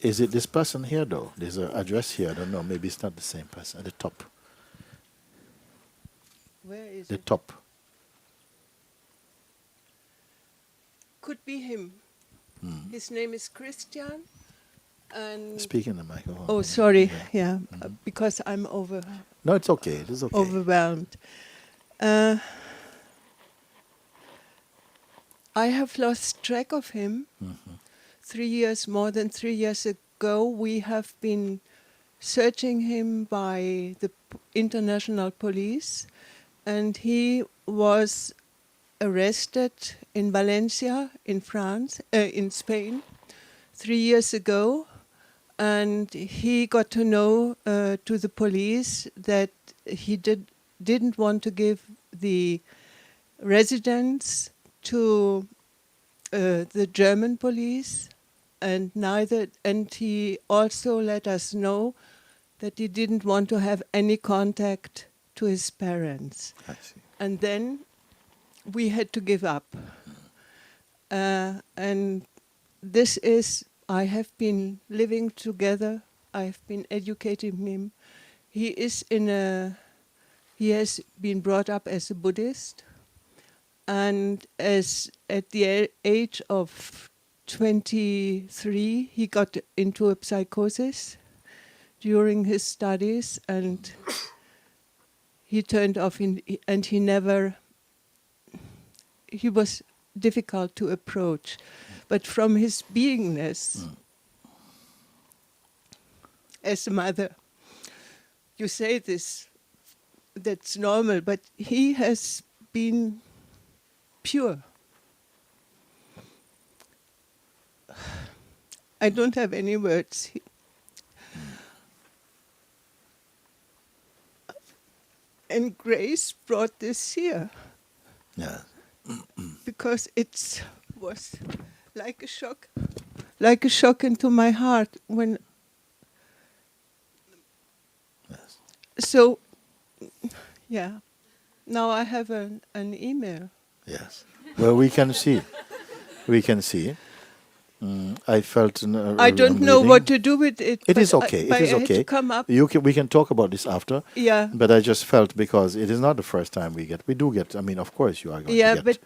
Is it this person here, though? There's an address here. I don't know. Maybe it's not the same person. At the top. where is The it? top. Could be him. His name is Christian, and Speak in the microphone. oh, sorry, Yeah. yeah, because I'm No, it's okay. It is okay. overwhelmed. I have lost track of him. 3 years, more than 3 years ago, we have been searching him by the international police, and he was arrested in Valencia, in France, in Spain, 3 years ago, and he got to know to the police that he didn't want to give the residence to the German police, and he also let us know that he didn't want to have any contact to his parents. I see. And then we had to give up. And this is, I have been living together, I have been educating him. He has been brought up as a Buddhist, and as at the age of 23, he got into a psychosis during his studies, and he turned off, and he was difficult to approach. But from his beingness, as a mother, you say this, that's normal, but he has been pure. I don't have any words. And Grace brought this here. Yeah. Because it was like a shock into my heart when. Yes. So, yeah. Now I have an email. Yes. Well, we can see. We can see. I felt. I don't know what to do with it. It is okay. It is I had okay. to come up. We can talk about this after. Yeah. But I just felt, because it is not the first time we do get. I mean, of course, you are going to get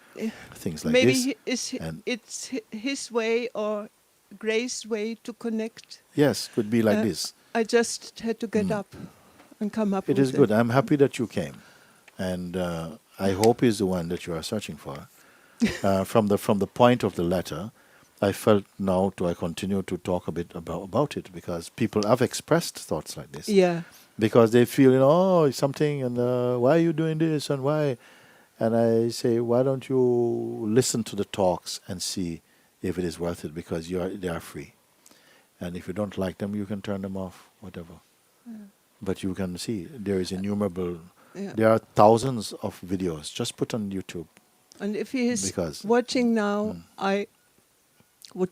things like maybe this. it's his way or Grace's way to connect. Yes, could be like this. I just had to get up and come up. It is good. I'm happy that you came, and I hope he's the one that you are searching for. From the point of the letter, I felt now I continue to talk a bit about it, because people have expressed thoughts like this. Yeah. Because they feel, oh, it's something, and why are you doing this, and why? And I say, why don't you listen to the talks and see if it is worth it, because they are free. And if you don't like them, you can turn them off, whatever. Yeah. But you can see there is innumerable, there are thousands of videos. Just put on YouTube. And if he is watching now, I would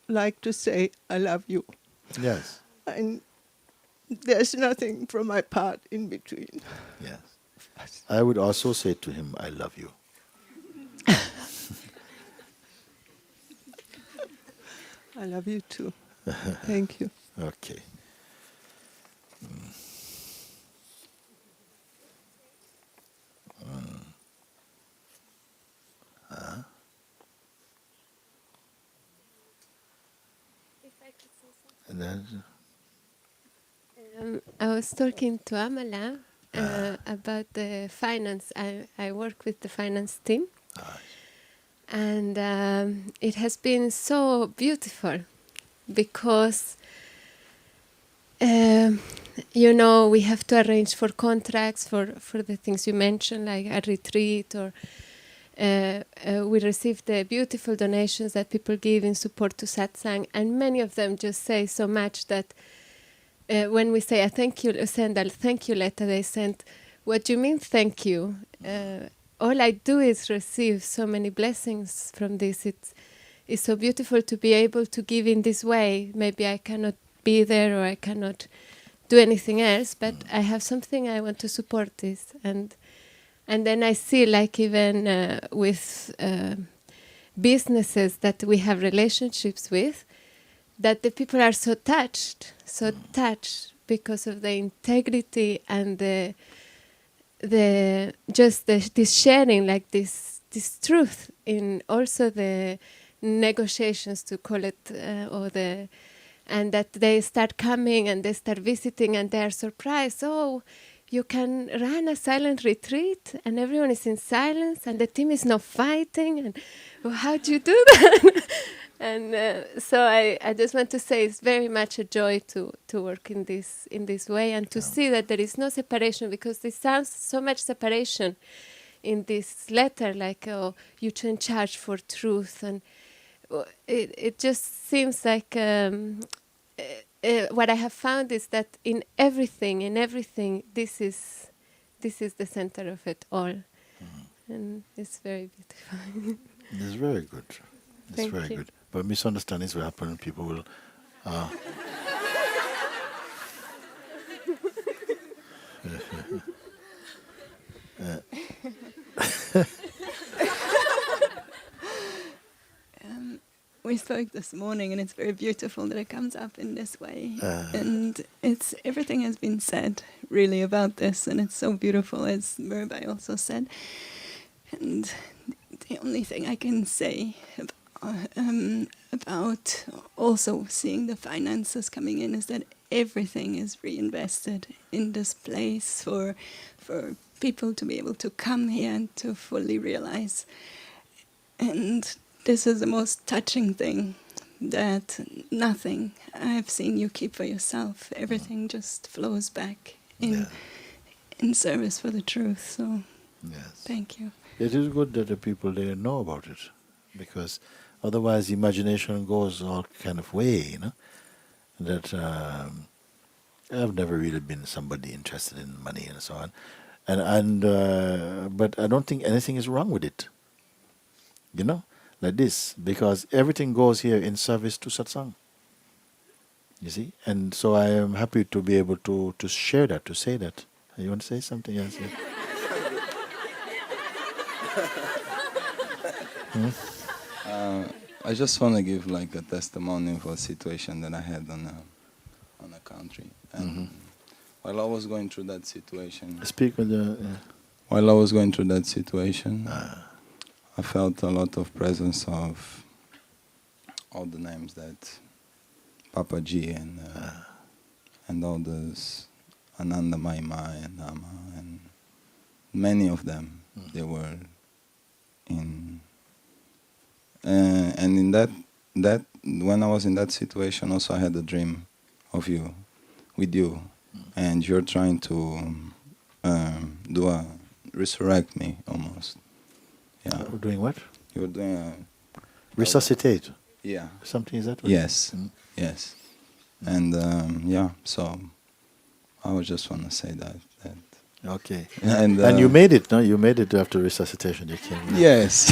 like to say, I love you. Yes. And there's nothing from my part in between. Yes. I would also say to him, I love you. I love you too. Thank you. Okay. And then I was talking to Amala about the finance. I work with the finance team. And it has been so beautiful because, we have to arrange for contracts for the things you mentioned, like a retreat, or we receive the beautiful donations that people give in support to Satsang, and many of them just say so much that when we say send a thank you letter, they send, what do you mean thank you? All I do is receive so many blessings from this. It's so beautiful to be able to give in this way. Maybe I cannot be there, or I cannot do anything else, but I have something I want to support this. And then I see, like, even with businesses that we have relationships with, that the people are so touched because of the integrity and this sharing, like this truth in also the negotiations, to call it, and that they start coming and they start visiting and they are surprised. Oh, you can run a silent retreat and everyone is in silence and the team is not fighting, and how do you do that? And so I just want to say it's very much a joy to work in this way, and to see that there is no separation, because there sounds so much separation in this letter, like, oh, you're in charge for truth, and it just seems like what I have found is that in everything, this is the center of it all, and it's very beautiful. it's very good. It's Thank very you. good. But misunderstandings will happen, and people will. we spoke this morning, and it's very beautiful that it comes up in this way. And it's everything has been said really about this, and it's so beautiful, as Mirabai also said. And the only thing I can say about also seeing the finances coming in is that everything is reinvested in this place for people to be able to come here and to fully realize. And this is the most touching thing, that nothing I've seen you keep for yourself. Everything just flows back in service for the truth. So thank you. It is good that the people there know about it, because otherwise imagination goes all kind of way, you know. That I've never really been somebody interested in money and so on, but I don't think anything is wrong with it, you know, like this, because everything goes here in service to Satsang. You see, and so I am happy to be able to share that, to say that. You want to say something else? I just want to give like a testimony for a situation that I had on a country. And while I was going through that situation, Speak with the. while I was going through that situation, I felt a lot of presence of all the names that Papaji and all those Ananda Maimai and Nama and many of them, they were in. And in that when I was in that situation, also I had a dream of you, with you, and you're trying to resurrect me almost. Yeah. Doing what? You're doing Resuscitate. yeah. Something is that what? Yes. Yes. And yeah. So I would just want to say that. Okay. And you made it, no? You made it after resuscitation. You came. No? Yes.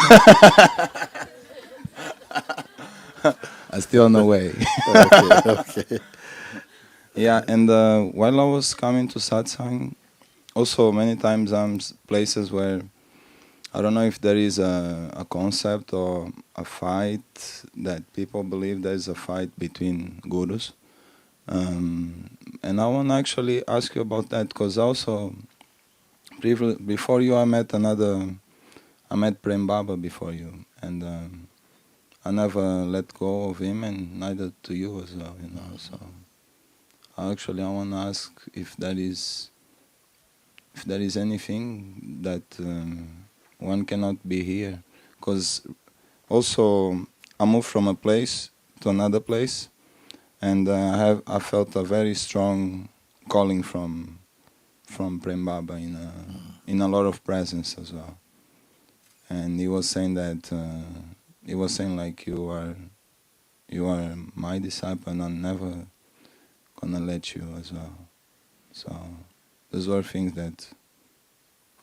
I'm still on the way. Okay. Yeah, and while I was coming to Satsang, also many times I'm places where I don't know if there is a concept or a fight that people believe there is a fight between gurus. And I want to actually ask you about that, because also before you I met Prem Baba before you, and I never let go of him, and neither to you as well, you know. So actually I want to ask if there is anything that one cannot be here, because also I moved from a place to another place, and I felt a very strong calling from Prem Baba in a lot of presence as well. And he was saying that like you are my disciple, and I'm never gonna let you as well. So those were things that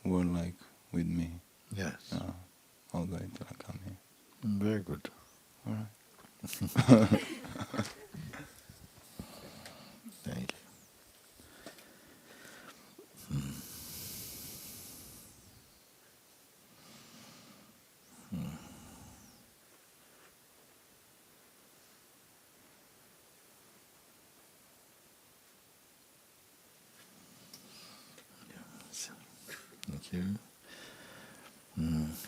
were like with me. Yes. All the way till I come here. Very good. All right. Thank you. Thank you.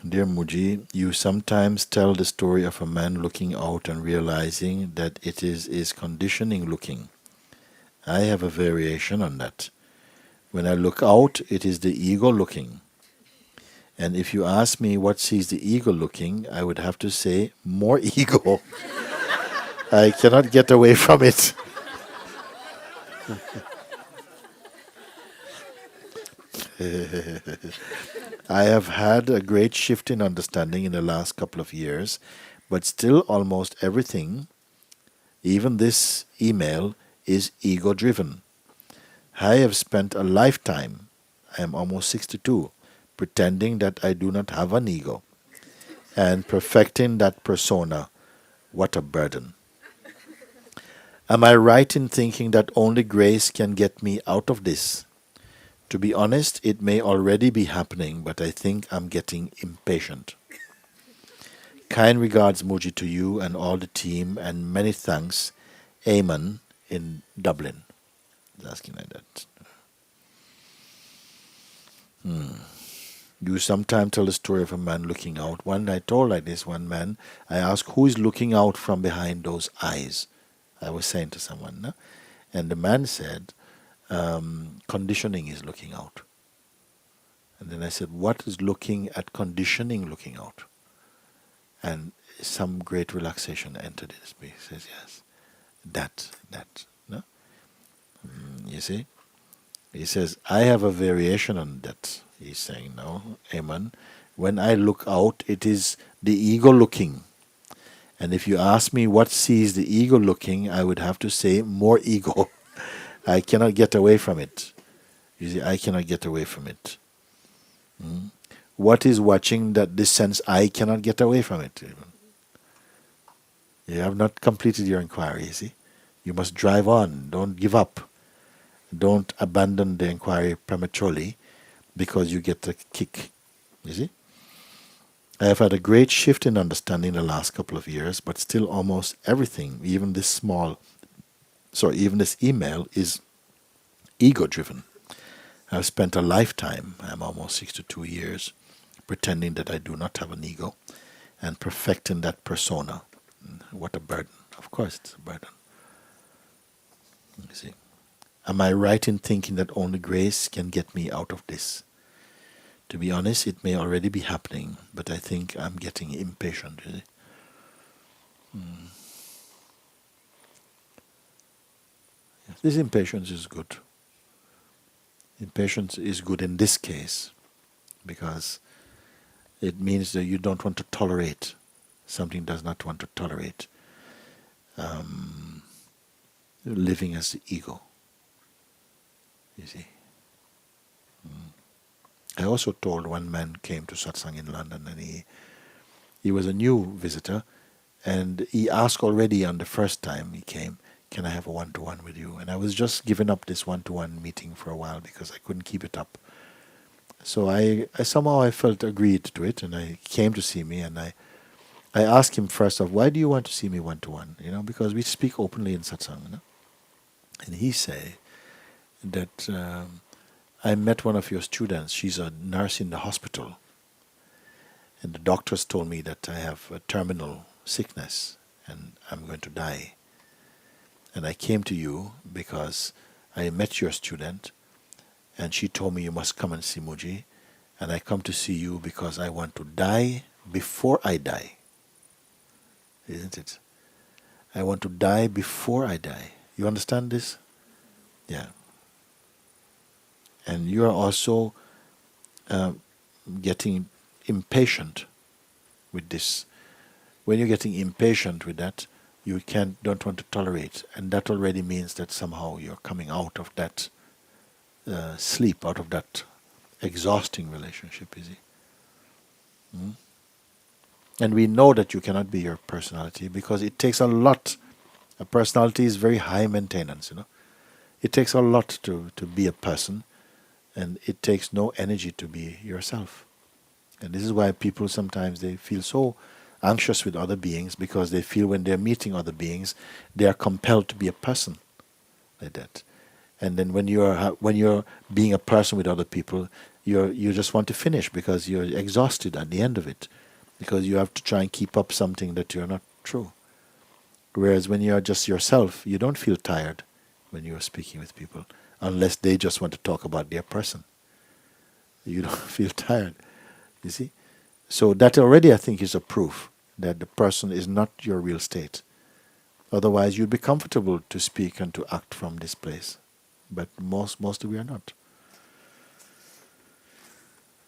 Dear Mooji, you sometimes tell the story of a man looking out and realizing that it is conditioning looking. I have a variation on that. When I look out, it is the ego looking. And if you ask me what sees the ego looking, I would have to say more ego. I cannot get away from it. I have had a great shift in understanding in the last couple of years, but still almost everything, even this email, is ego-driven. I have spent a lifetime, I am almost 62, pretending that I do not have an ego, and perfecting that persona. What a burden. Am I right in thinking that only grace can get me out of this? To be honest, it may already be happening, but I think I'm getting impatient. Kind regards, Mooji, to you and all the team, and many thanks, Eamon in Dublin. He's asking like that. You sometimes tell the story of a man looking out. One I told like this, one man, I asked, who is looking out from behind those eyes? I was saying to someone, no? And the man said, conditioning is looking out. And then I said, what is looking at conditioning looking out? And some great relaxation entered his me. He says, yes, that, no? You see? He says, I have a variation on that. He's saying, no, Amen. When I look out, it is the ego looking. And if you ask me what sees the ego looking, I would have to say more ego. I cannot get away from it. You see, I cannot get away from it. What is watching that this sense I cannot get away from it? You have not completed your inquiry, you see. You must drive on. Don't give up. Don't abandon the inquiry prematurely because you get a kick. You see? I have had a great shift in understanding the last couple of years, but still almost everything, even this email is ego-driven. I've spent a lifetime, I'm almost 62 years, pretending that I do not have an ego and perfecting that persona. What a burden. Of course it's a burden. You see? Am I right in thinking that only grace can get me out of this? To be honest, it may already be happening, but I think I'm getting impatient. You see? This impatience is good. Impatience is good in this case because it means that you don't want to tolerate something does not want to tolerate living as the ego. You see. I also told one man came to Satsang in London and he was a new visitor and he asked already on the first time he came, can I have a one-to-one with you? And I was just giving up this one-to-one meeting for a while because I couldn't keep it up. So I somehow I felt agreed to it and I came to see me and I asked him first off, why do you want to see me one-to-one? You know, because we speak openly in Satsang. You know? And he said that I met one of your students. She's a nurse in the hospital. And the doctors told me that I have a terminal sickness and I'm going to die. And I came to you because I met your student and she told me you must come and see Mooji. And I come to see you because I want to die before I die. Isn't it? I want to die before I die. You understand this? Yeah. And you are also getting impatient with this. When you're getting impatient with that, you don't want to tolerate, and that already means that somehow you're coming out of that sleep, out of that exhausting relationship, is it? And we know that you cannot be your personality because it takes a lot. A personality is very high maintenance, you know. It takes a lot to be a person, and it takes no energy to be yourself. And this is why people sometimes they feel so anxious with other beings because they feel when they're meeting other beings, they are compelled to be a person like that. And then when you're being a person with other people, you just want to finish because you're exhausted at the end of it, because you have to try and keep up something that you're not true. Whereas when you're just yourself, you don't feel tired when you're speaking with people, unless they just want to talk about their person. You don't feel tired, you see? So that already I think is a proof that the person is not your real state. Otherwise you'd be comfortable to speak and to act from this place. But most we are not.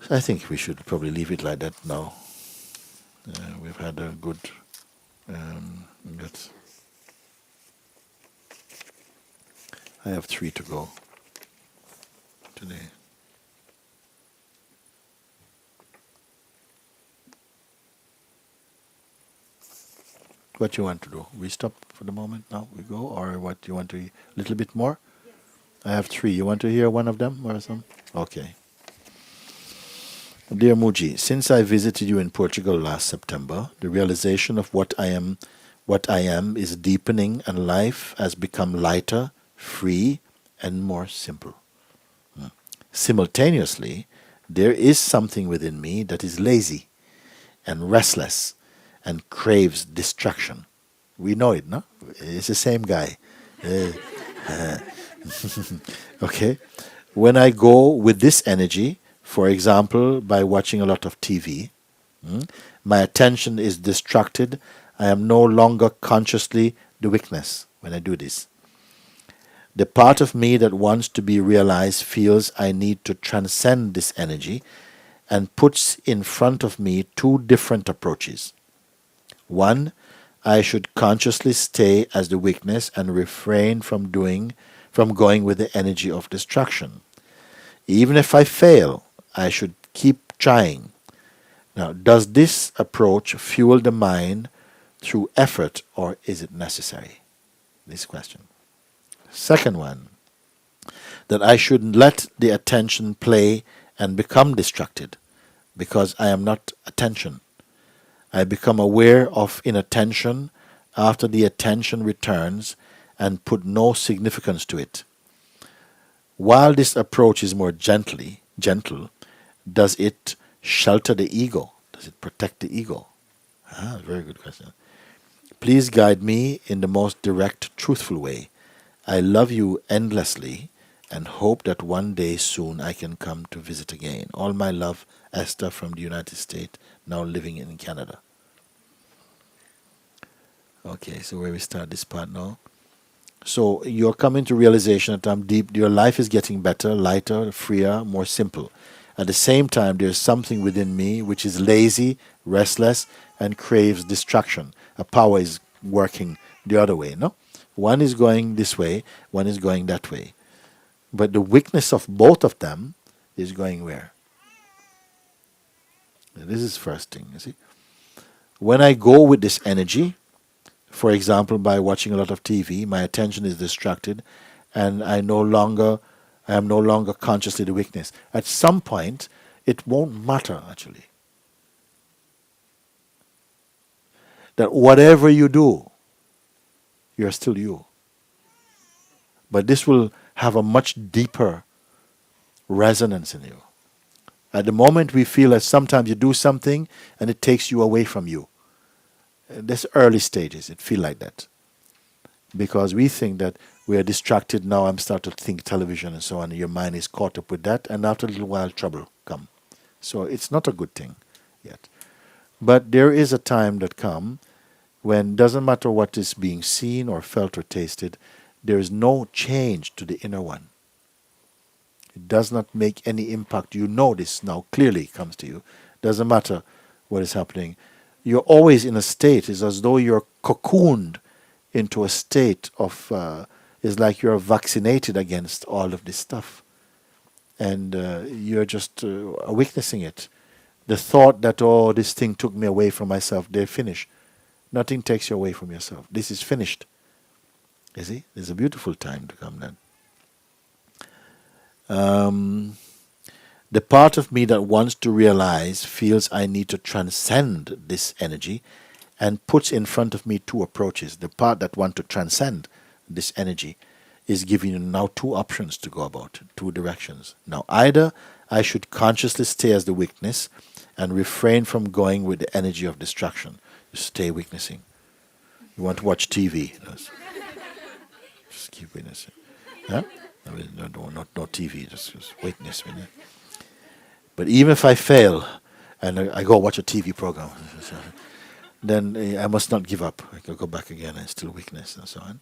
I think we should probably leave it like that now. We've had a good... I have 3 to go today. What you want to do? We stop for the moment now? We go? Or what, you want to a little bit more? I have 3. You want to hear one of them or something? Okay. Dear Mooji, since I visited you in Portugal last September, the realization of what I am is deepening and life has become lighter, free, and more simple. Simultaneously, there is something within me that is lazy and restless and craves distraction. We know it, no? It's the same guy. Okay? When I go with this energy, for example, by watching a lot of TV, my attention is distracted. I am no longer consciously the weakness when I do this. The part of me that wants to be realized feels I need to transcend this energy and puts in front of me two different approaches. One, I should consciously stay as the weakness and refrain from going with the energy of distraction. Even if I fail, I should keep trying. Now, does this approach fuel the mind through effort or is it necessary? This question. Second one, that I shouldn't let the attention play and become distracted because I am not attention. I become aware of inattention after the attention returns and put no significance to it. While this approach is more gentle, does it shelter the ego? Does it protect the ego? Very good question. Please guide me in the most direct, truthful way. I love you endlessly and hope that one day soon I can come to visit again. All my love, Esther from the United States, now living in Canada. Okay, so where we start this part now? So you're coming to realization that your life is getting better, lighter, freer, more simple. At the same time, there's something within me which is lazy, restless, and craves distraction. A power is working the other way, no? One is going this way, one is going that way. But the weakness of both of them is going where? This is first thing, you see. When I go with this energy, for example, by watching a lot of TV, my attention is distracted and I am no longer consciously the weakness. At some point, it won't matter actually. That whatever you do, you're still you. But this will have a much deeper resonance in you. At the moment we feel that sometimes you do something and it takes you away from you. There's early stages, it feels like that. Because we think that we are distracted now, I'm starting to think television and so on, and your mind is caught up with that, and after a little while trouble come. So it's not a good thing yet. But there is a time that comes when doesn't matter what is being seen or felt or tasted, there is no change to the inner one. It does not make any impact. You know this now clearly comes to you. Doesn't matter what is happening. You're always in a state, it's as though you're cocooned into a state of, it's like you're vaccinated against all of this stuff. And you're just witnessing it. The thought that, oh, this thing took me away from myself, they're finished. Nothing takes you away from yourself. This is finished. You see? There's a beautiful time to come then. The part of me that wants to realize feels I need to transcend this energy and puts in front of me two approaches. The part that wants to transcend this energy is giving you now two options to go about, two directions. Now, either I should consciously stay as the weakness and refrain from going with the energy of distraction. You stay witnessing. You want to watch TV. Just keep witnessing. Huh? No TV, just witness. But even if I fail and I go watch a TV program, then I must not give up. I can go back again and still weakness and so on.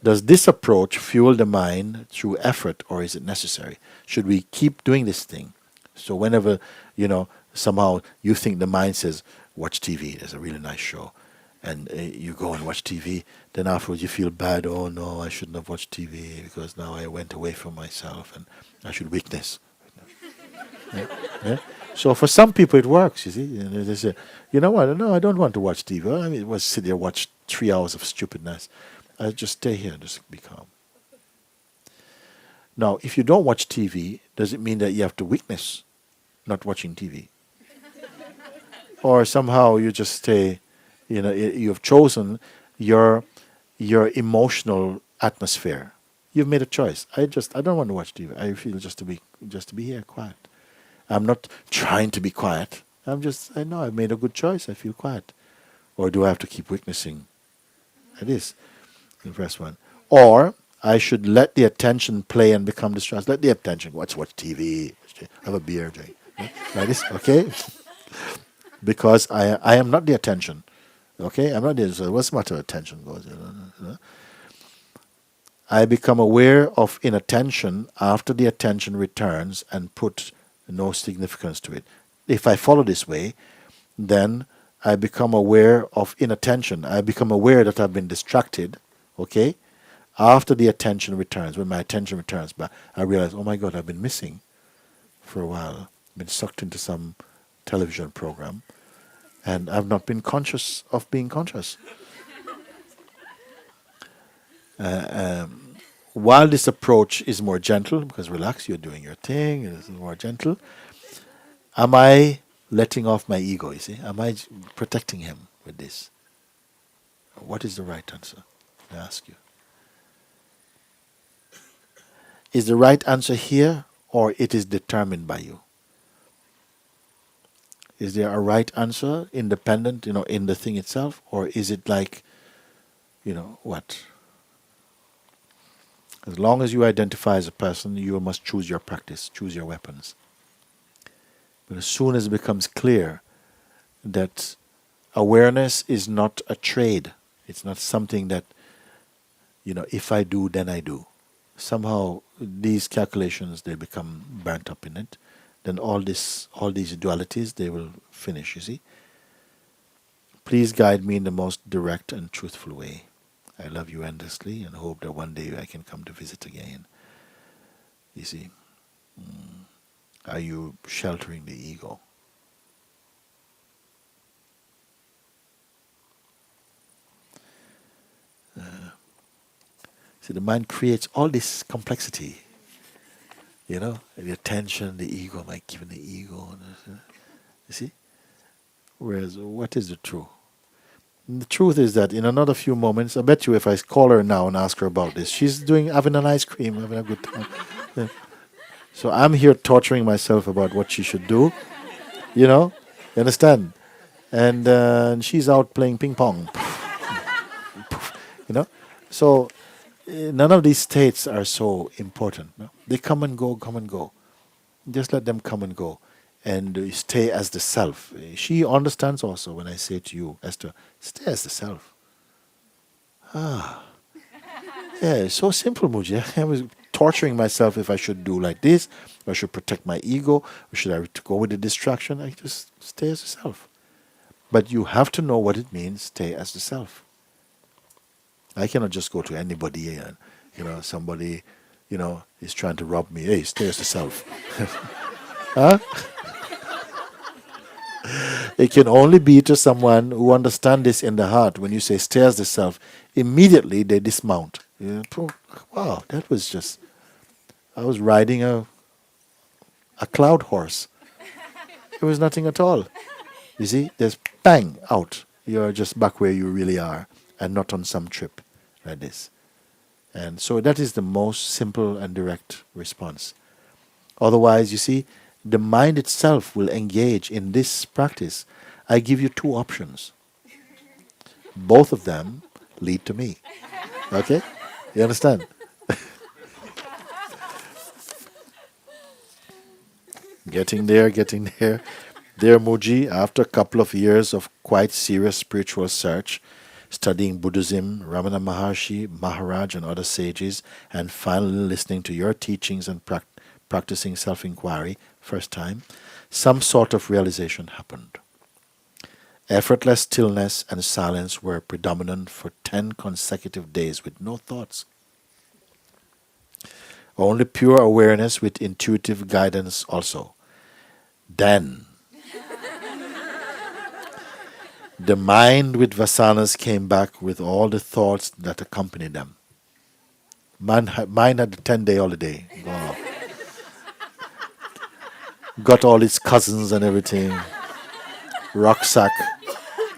Does this approach fuel the mind through effort or is it necessary? Should we keep doing this thing? So whenever, somehow you think the mind says, watch TV, there's a really nice show, and you go and watch TV, then afterwards you feel bad, oh no, I shouldn't have watched TV because now I went away from myself and I should witness. Yeah? So for some people it works, you see. They say, you know what, no, I don't want to watch TV. I mean, was sit there watch 3 hours of stupidness. I just stay here, just be calm. Now, if you don't watch TV, does it mean that you have to witness not watching TV? or somehow you just stay, you've chosen your emotional atmosphere. You've made a choice. I don't want to watch TV. I feel just to be here quiet. I'm not trying to be quiet. I know I've made a good choice. I feel quiet. Or do I have to keep witnessing? It is the first one. Or I should let the attention play and become distracted. Let the attention watch TV, have a beer, drink. Like this, okay? Because I am not the attention. Okay? I'm not the so what's the matter? Attention goes. I become aware of inattention after the attention returns and put no significance to it. If I follow this way, then I become aware of inattention. I become aware that I've been distracted, okay? After the attention returns, when my attention returns back, I realize, oh my God, I've been missing for a while. Been sucked into some television program, and I've not been conscious of being conscious. While this approach is more gentle, because relax, you're doing your thing, it's more gentle, am I letting off my ego, you see? Am I protecting him with this? What is the right answer? I ask you. Is the right answer here, or it is determined by you? Is there a right answer, independent, in the thing itself, or is it like, what? As long as you identify as a person, you must choose your practice, choose your weapons. But as soon as it becomes clear that awareness is not a trade, it's not something that, if I do, then I do. Somehow these calculations, they become burnt up in it. Then all these dualities, they will finish, you see. Please guide me in the most direct and truthful way. I love you endlessly and hope that one day I can come to visit again. You see, are you sheltering the ego? See, the mind creates all this complexity. The attention, the ego, am I giving the ego? You see? Whereas, what is the truth? And the truth is that in another few moments, I bet you if I call her now and ask her about this, she's having an ice cream, having a good time. Yeah. So I'm here torturing myself about what she should do. You understand? And she's out playing ping pong. So none of these states are so important. No? They come and go, come and go. Just let them come and go. And stay as the self. She understands also when I say to you, Esther, stay as the self. Yeah, it's so simple, Mooji. I was torturing myself if I should do like this, or I should protect my ego, or should I go with the distraction? I just stay as the self. But you have to know what it means, stay as the self. I cannot just go to anybody and, somebody, is trying to rob me. Hey, stay as the self. Huh? It can only be to someone who understands this in the heart. When you say stay as the self, immediately they dismount. Wow, that was just... I was riding a cloud horse. It was nothing at all. You see, there's bang, out. You're just back where you really are and not on some trip like this. And so that is the most simple and direct response. Otherwise, you see, the mind itself will engage in this practice. I give you two options. Both of them lead to me. Okay? You understand? Getting there. Dear Mooji, after a couple of years of quite serious spiritual search, studying Buddhism, Ramana Maharshi, Maharaj and other sages, and finally listening to your teachings and practicing self-inquiry, first time, some sort of realization happened. Effortless stillness and silence were predominant for 10 consecutive days with no thoughts. Only pure awareness with intuitive guidance also. Then, the mind with vasanas came back with all the thoughts that accompanied them. Mine had a 10-day holiday. Wow. Got all its cousins and everything. rucksack,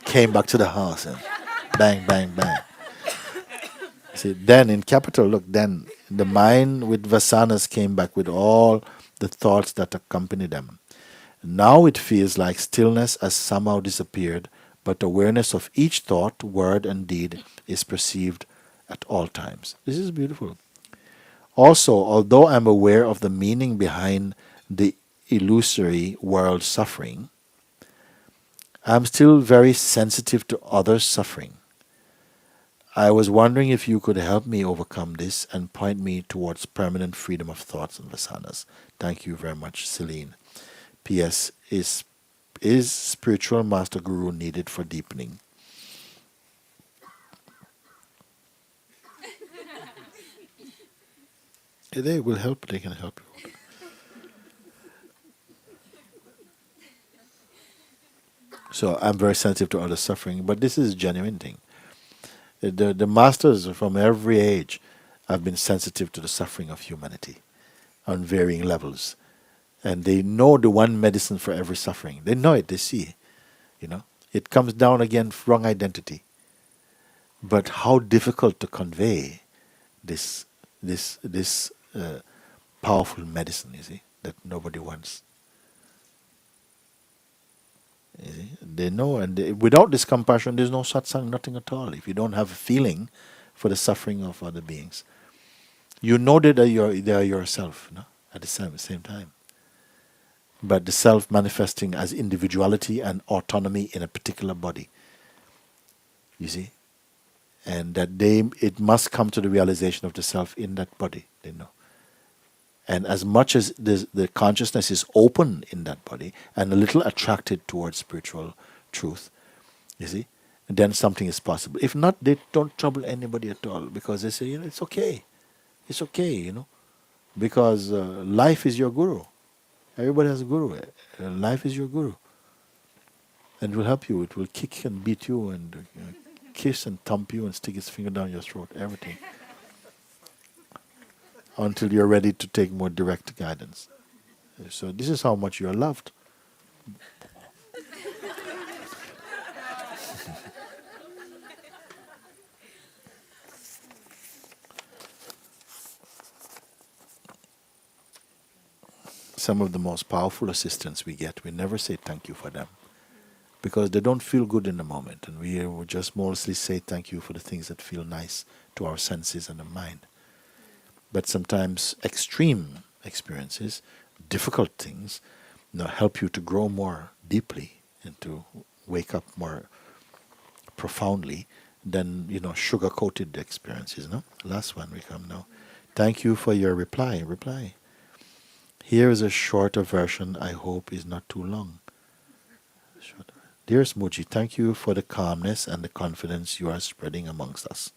came back to the house and bang, bang, bang. See, then in capital, look, then the mind with vasanas came back with all the thoughts that accompany them. Now it feels like stillness has somehow disappeared, but awareness of each thought, word, and deed is perceived at all times. This is beautiful. Also, although I'm aware of the meaning behind the illusory world suffering, I'm still very sensitive to others' suffering. I was wondering if you could help me overcome this and point me towards permanent freedom of thoughts and vasanas. Thank you very much, Celine. P.S. Is spiritual master guru needed for deepening? They will help. They can help you. So I'm very sensitive to other suffering, but this is a genuine thing. The masters from every age have been sensitive to the suffering of humanity on varying levels. And they know the one medicine for every suffering. They know it, they see. It comes down again, wrong identity. But how difficult to convey this powerful medicine, you see, that nobody wants. You see? They know, and without this compassion, there's no satsang, nothing at all. If you don't have a feeling for the suffering of other beings, you know that they are yourself, at the same time. But the self manifesting as individuality and autonomy in a particular body. You see? And that it must come to the realization of the self in that body, they know. And as much as the consciousness is open in that body and a little attracted towards spiritual truth, you see, then something is possible. If not, they don't trouble anybody at all because they say, it's okay. It's okay, because life is your guru. Everybody has a guru. Life is your guru. And it will help you. It will kick and beat you and kiss and thump you and stick its finger down your throat, everything. Until you're ready to take more direct guidance. So this is how much you're loved. Some of the most powerful assistants we get, we never say thank you for them. Because they don't feel good in the moment. And we will just mostly say thank you for the things that feel nice to our senses and the mind. But sometimes extreme experiences, difficult things, help you to grow more deeply and to wake up more profoundly than, sugar-coated experiences. Last one we come now. Thank you for your reply. Here is a shorter version I hope is not too long. Dearest Mooji, thank you for the calmness and the confidence you are spreading amongst us.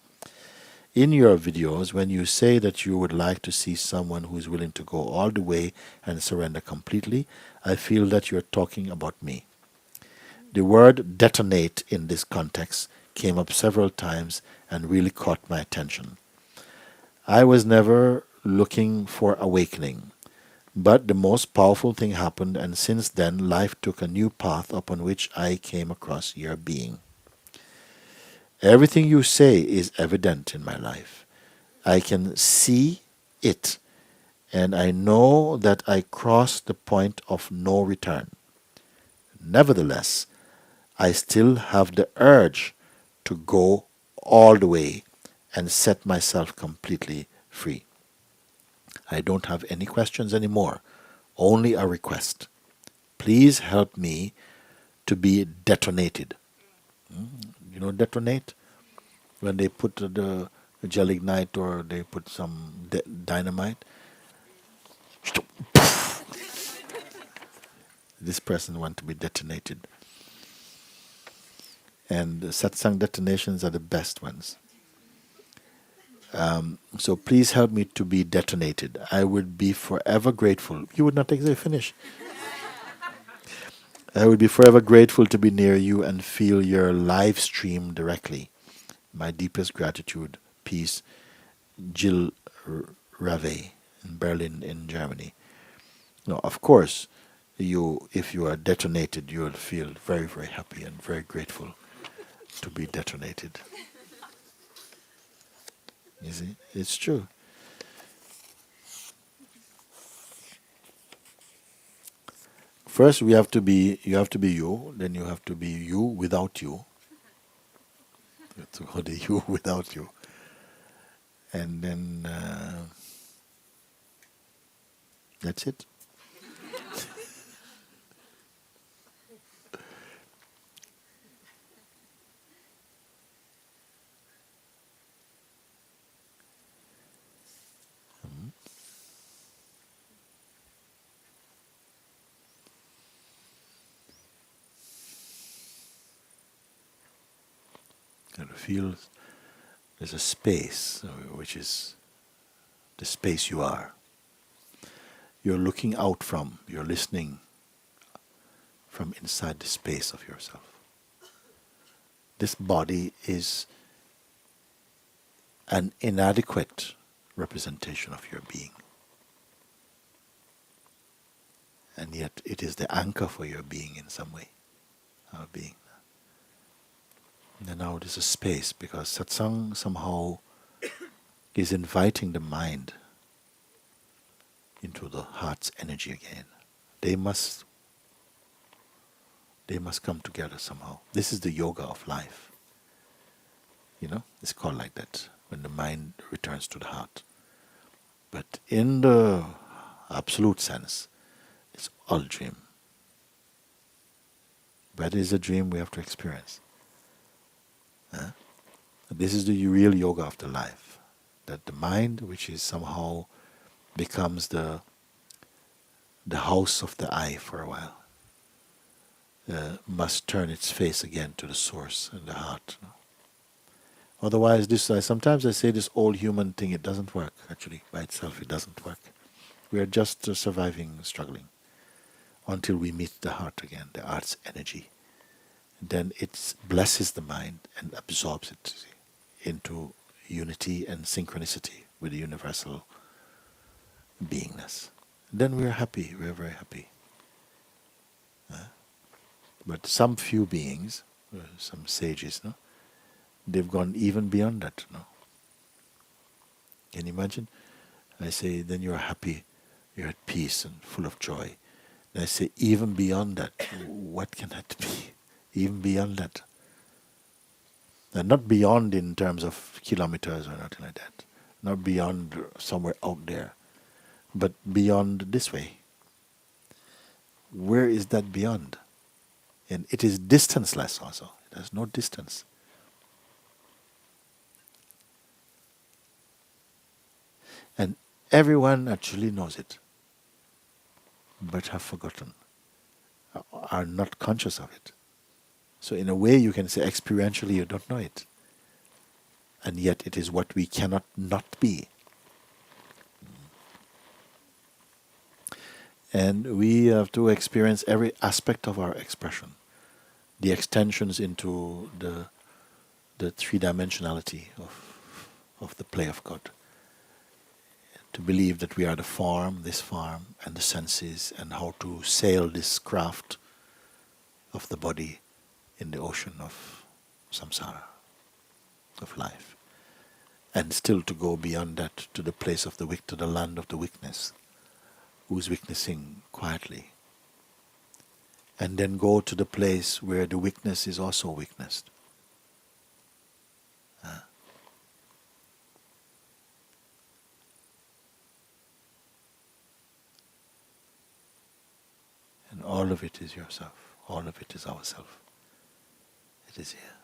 In your videos, when you say that you would like to see someone who is willing to go all the way and surrender completely, I feel that you're talking about me. The word detonate in this context came up several times and really caught my attention. I was never looking for awakening, but the most powerful thing happened, and since then life took a new path upon which I came across your being. Everything you say is evident in my life. I can see it, and I know that I crossed the point of no return. Nevertheless, I still have the urge to go all the way and set myself completely free. I don't have any questions anymore, only a request. Please help me to be detonated. Detonate? When they put the gelignite or they put some dynamite. This person wants to be detonated. And the satsang detonations are the best ones. So please help me to be detonated. I would be forever grateful. You would not exactly finish. I would be forever grateful to be near you and feel your live stream directly. My deepest gratitude. Peace. Jill Rave in Berlin in Germany. No, of course, if you are detonated, you will feel very, very happy and very grateful to be detonated. You see, it's true. First, you have to be you. Then you have to be you without you. You have to go the you without you, and then that's it. And feel there's a space, which is the space you are. You're looking out from, you're listening from inside the space of yourself. This body is an inadequate representation of your being. And yet it is the anchor for your being in some way, our being. And now there's a space, because satsang somehow is inviting the mind into the heart's energy again. They must come together somehow. This is the yoga of life. It's called like that, when the mind returns to the heart. But in the absolute sense, it's all dream. But it is a dream we have to experience. This is the real yoga of the life. That the mind, which is somehow becomes the house of the eye for a while, must turn its face again to the source and the heart. Otherwise, sometimes I say this old human thing, it doesn't work actually by itself. It doesn't work. We are just surviving, struggling, until we meet the heart again, the heart's energy. Then it blesses the mind and absorbs it into unity and synchronicity with the universal beingness. Then we are happy. We are very happy. But some few beings, some sages, they've gone even beyond that. Can you imagine? I say, then you are happy, you're at peace and full of joy. And I say, even beyond that, what can that be? Even beyond that. And not beyond in terms of kilometers or nothing like that. Not beyond somewhere out there. But beyond this way. Where is that beyond? And it is distanceless also. It has no distance. And everyone actually knows it, but have forgotten, are not conscious of it. So in a way you can say experientially you don't know it. And yet it is what we cannot not be. And we have to experience every aspect of our expression. The extensions into the three-dimensionality of the play of God. To believe that we are the form, this form, and the senses, and how to sail this craft of the body in the ocean of samsara, of life. And still to go beyond that to the place of to the land of the weakness, who's witnessing quietly. And then go to the place where the weakness is also witnessed. And all of it is yourself. All of it is ourself. It is here.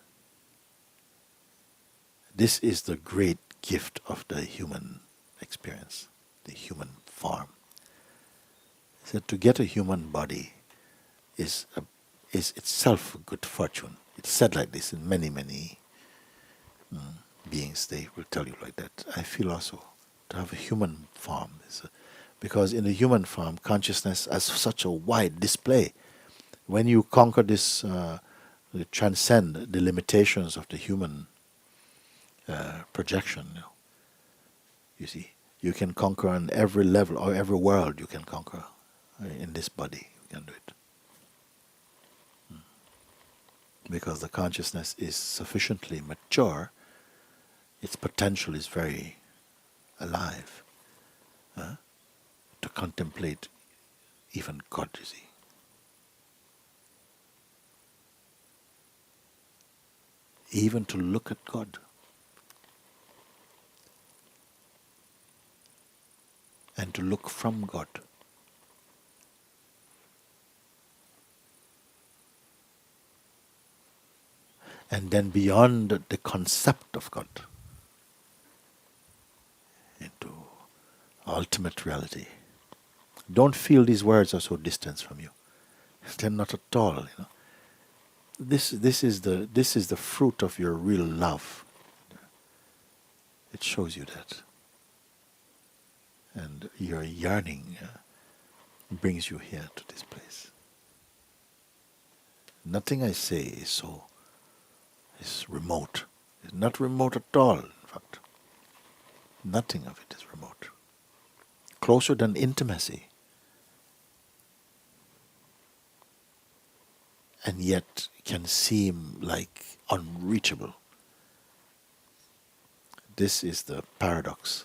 This is the great gift of the human experience, the human form. So to get a human body is itself a good fortune. It's said like this in many beings. They will tell you like that. I feel also to have a human form because in the human form, consciousness has such a wide display. When you conquer this, you transcend the limitations of the human projection. You see, you can conquer on every level or every world. You can conquer in this body can do it. Because the consciousness is sufficiently mature, its potential is very alive, to contemplate even God, you see. Even to look at God. And to look from God. And then beyond the concept of God into ultimate reality. Don't feel these words are so distant from you. They're not at all, you know. This is the fruit of your real love. It shows you that. And your yearning brings you here to this place. Nothing I say is remote. It's not remote at all, in fact. Nothing of it is remote. Closer than intimacy. And yet can seem like unreachable. This is the paradox.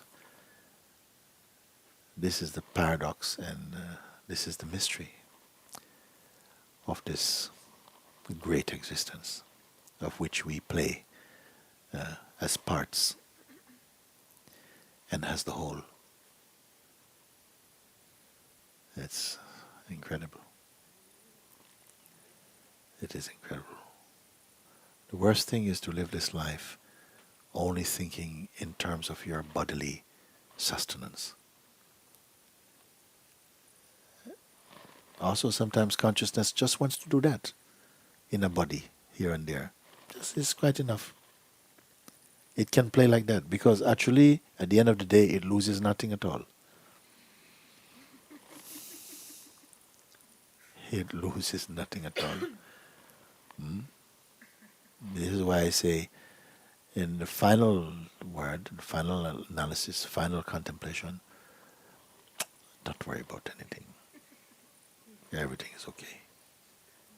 This is the paradox, and this is the mystery of this great existence, of which we play as parts and as the whole. It's incredible. It is incredible. The worst thing is to live this life only thinking in terms of your bodily sustenance. Also, sometimes consciousness just wants to do that in a body, here and there. This is quite enough. It can play like that, because actually, at the end of the day, it loses nothing at all. It loses nothing at all. This is why I say, in the final word, the final analysis, final contemplation, don't worry about anything. Everything is okay.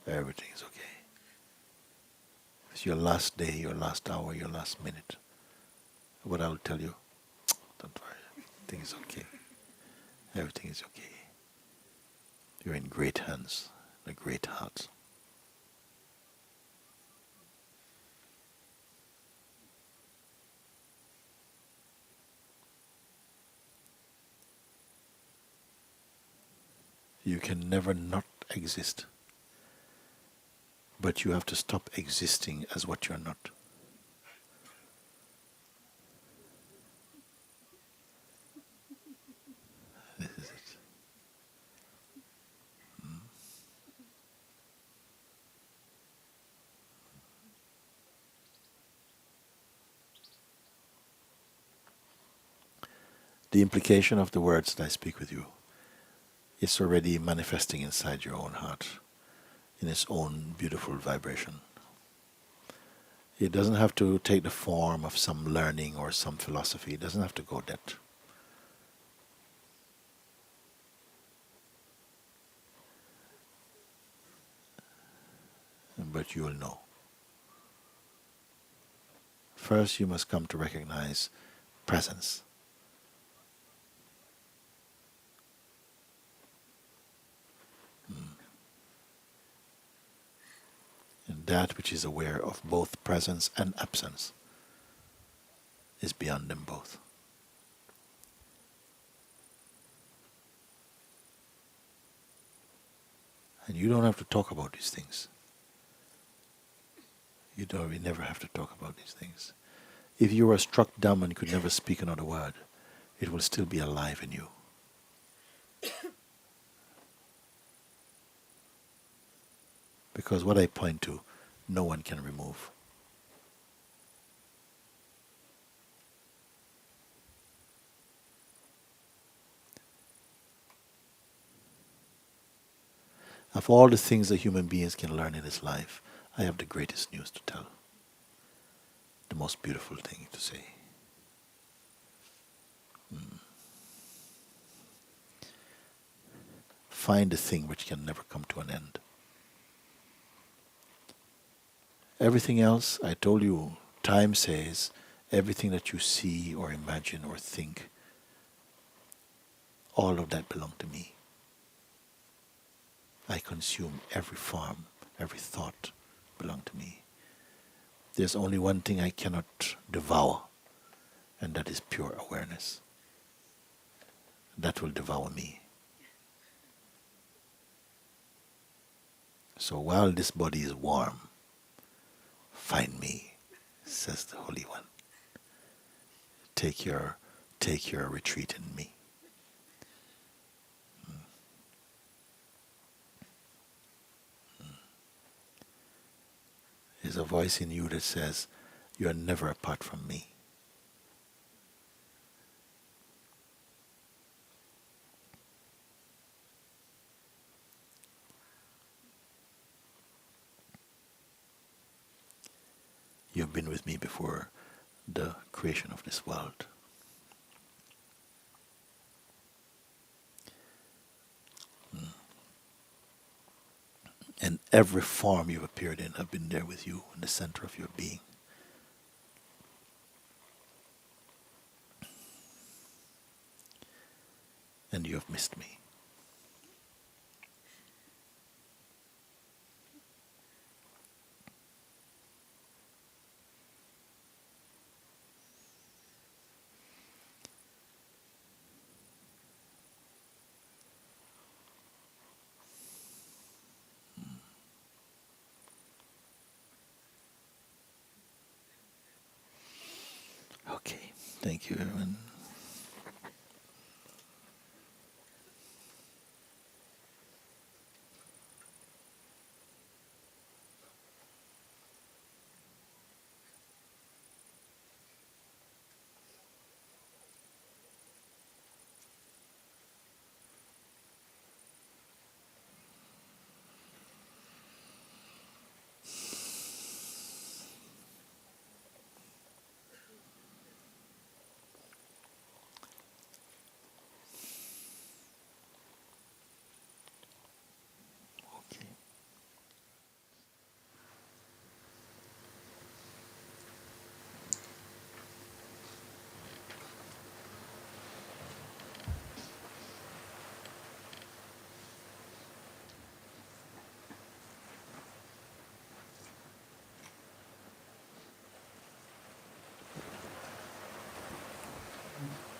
Everything is okay. It's your last day, your last hour, your last minute. What I will tell you, don't worry. Everything is okay. Everything is okay. You're in great hands, a great heart. You can never not exist. But you have to stop existing as what you're not. This is it. The implication of the words that I speak with you is already manifesting inside your own heart in its own beautiful vibration. It doesn't have to take the form of some learning or some philosophy. It doesn't have to go that. But you will know. First, you must come to recognize presence. And that which is aware of both presence and absence is beyond them both. And you don't have to talk about these things. You never have to talk about these things. If you were struck dumb and could never speak another word, it will still be alive in you. Because what I point to, no one can remove. Of all the things that human beings can learn in this life, I have the greatest news to tell. The most beautiful thing to say. find the thing which can never come to an end. Everything else, I told you, time says, everything that you see or imagine or think, all of that belongs to me. I consume every form, every thought belongs to me. There's only one thing I cannot devour, and that is pure awareness. That will devour me. So while this body is warm, find me, says the Holy One. Take your retreat in me. There's a voice in you that says, you are never apart from me. You've been with me before the creation of this world. And every form you've appeared in, I've been there with you in the center of your being. And you have missed me. Okay, thank you, everyone. Okay.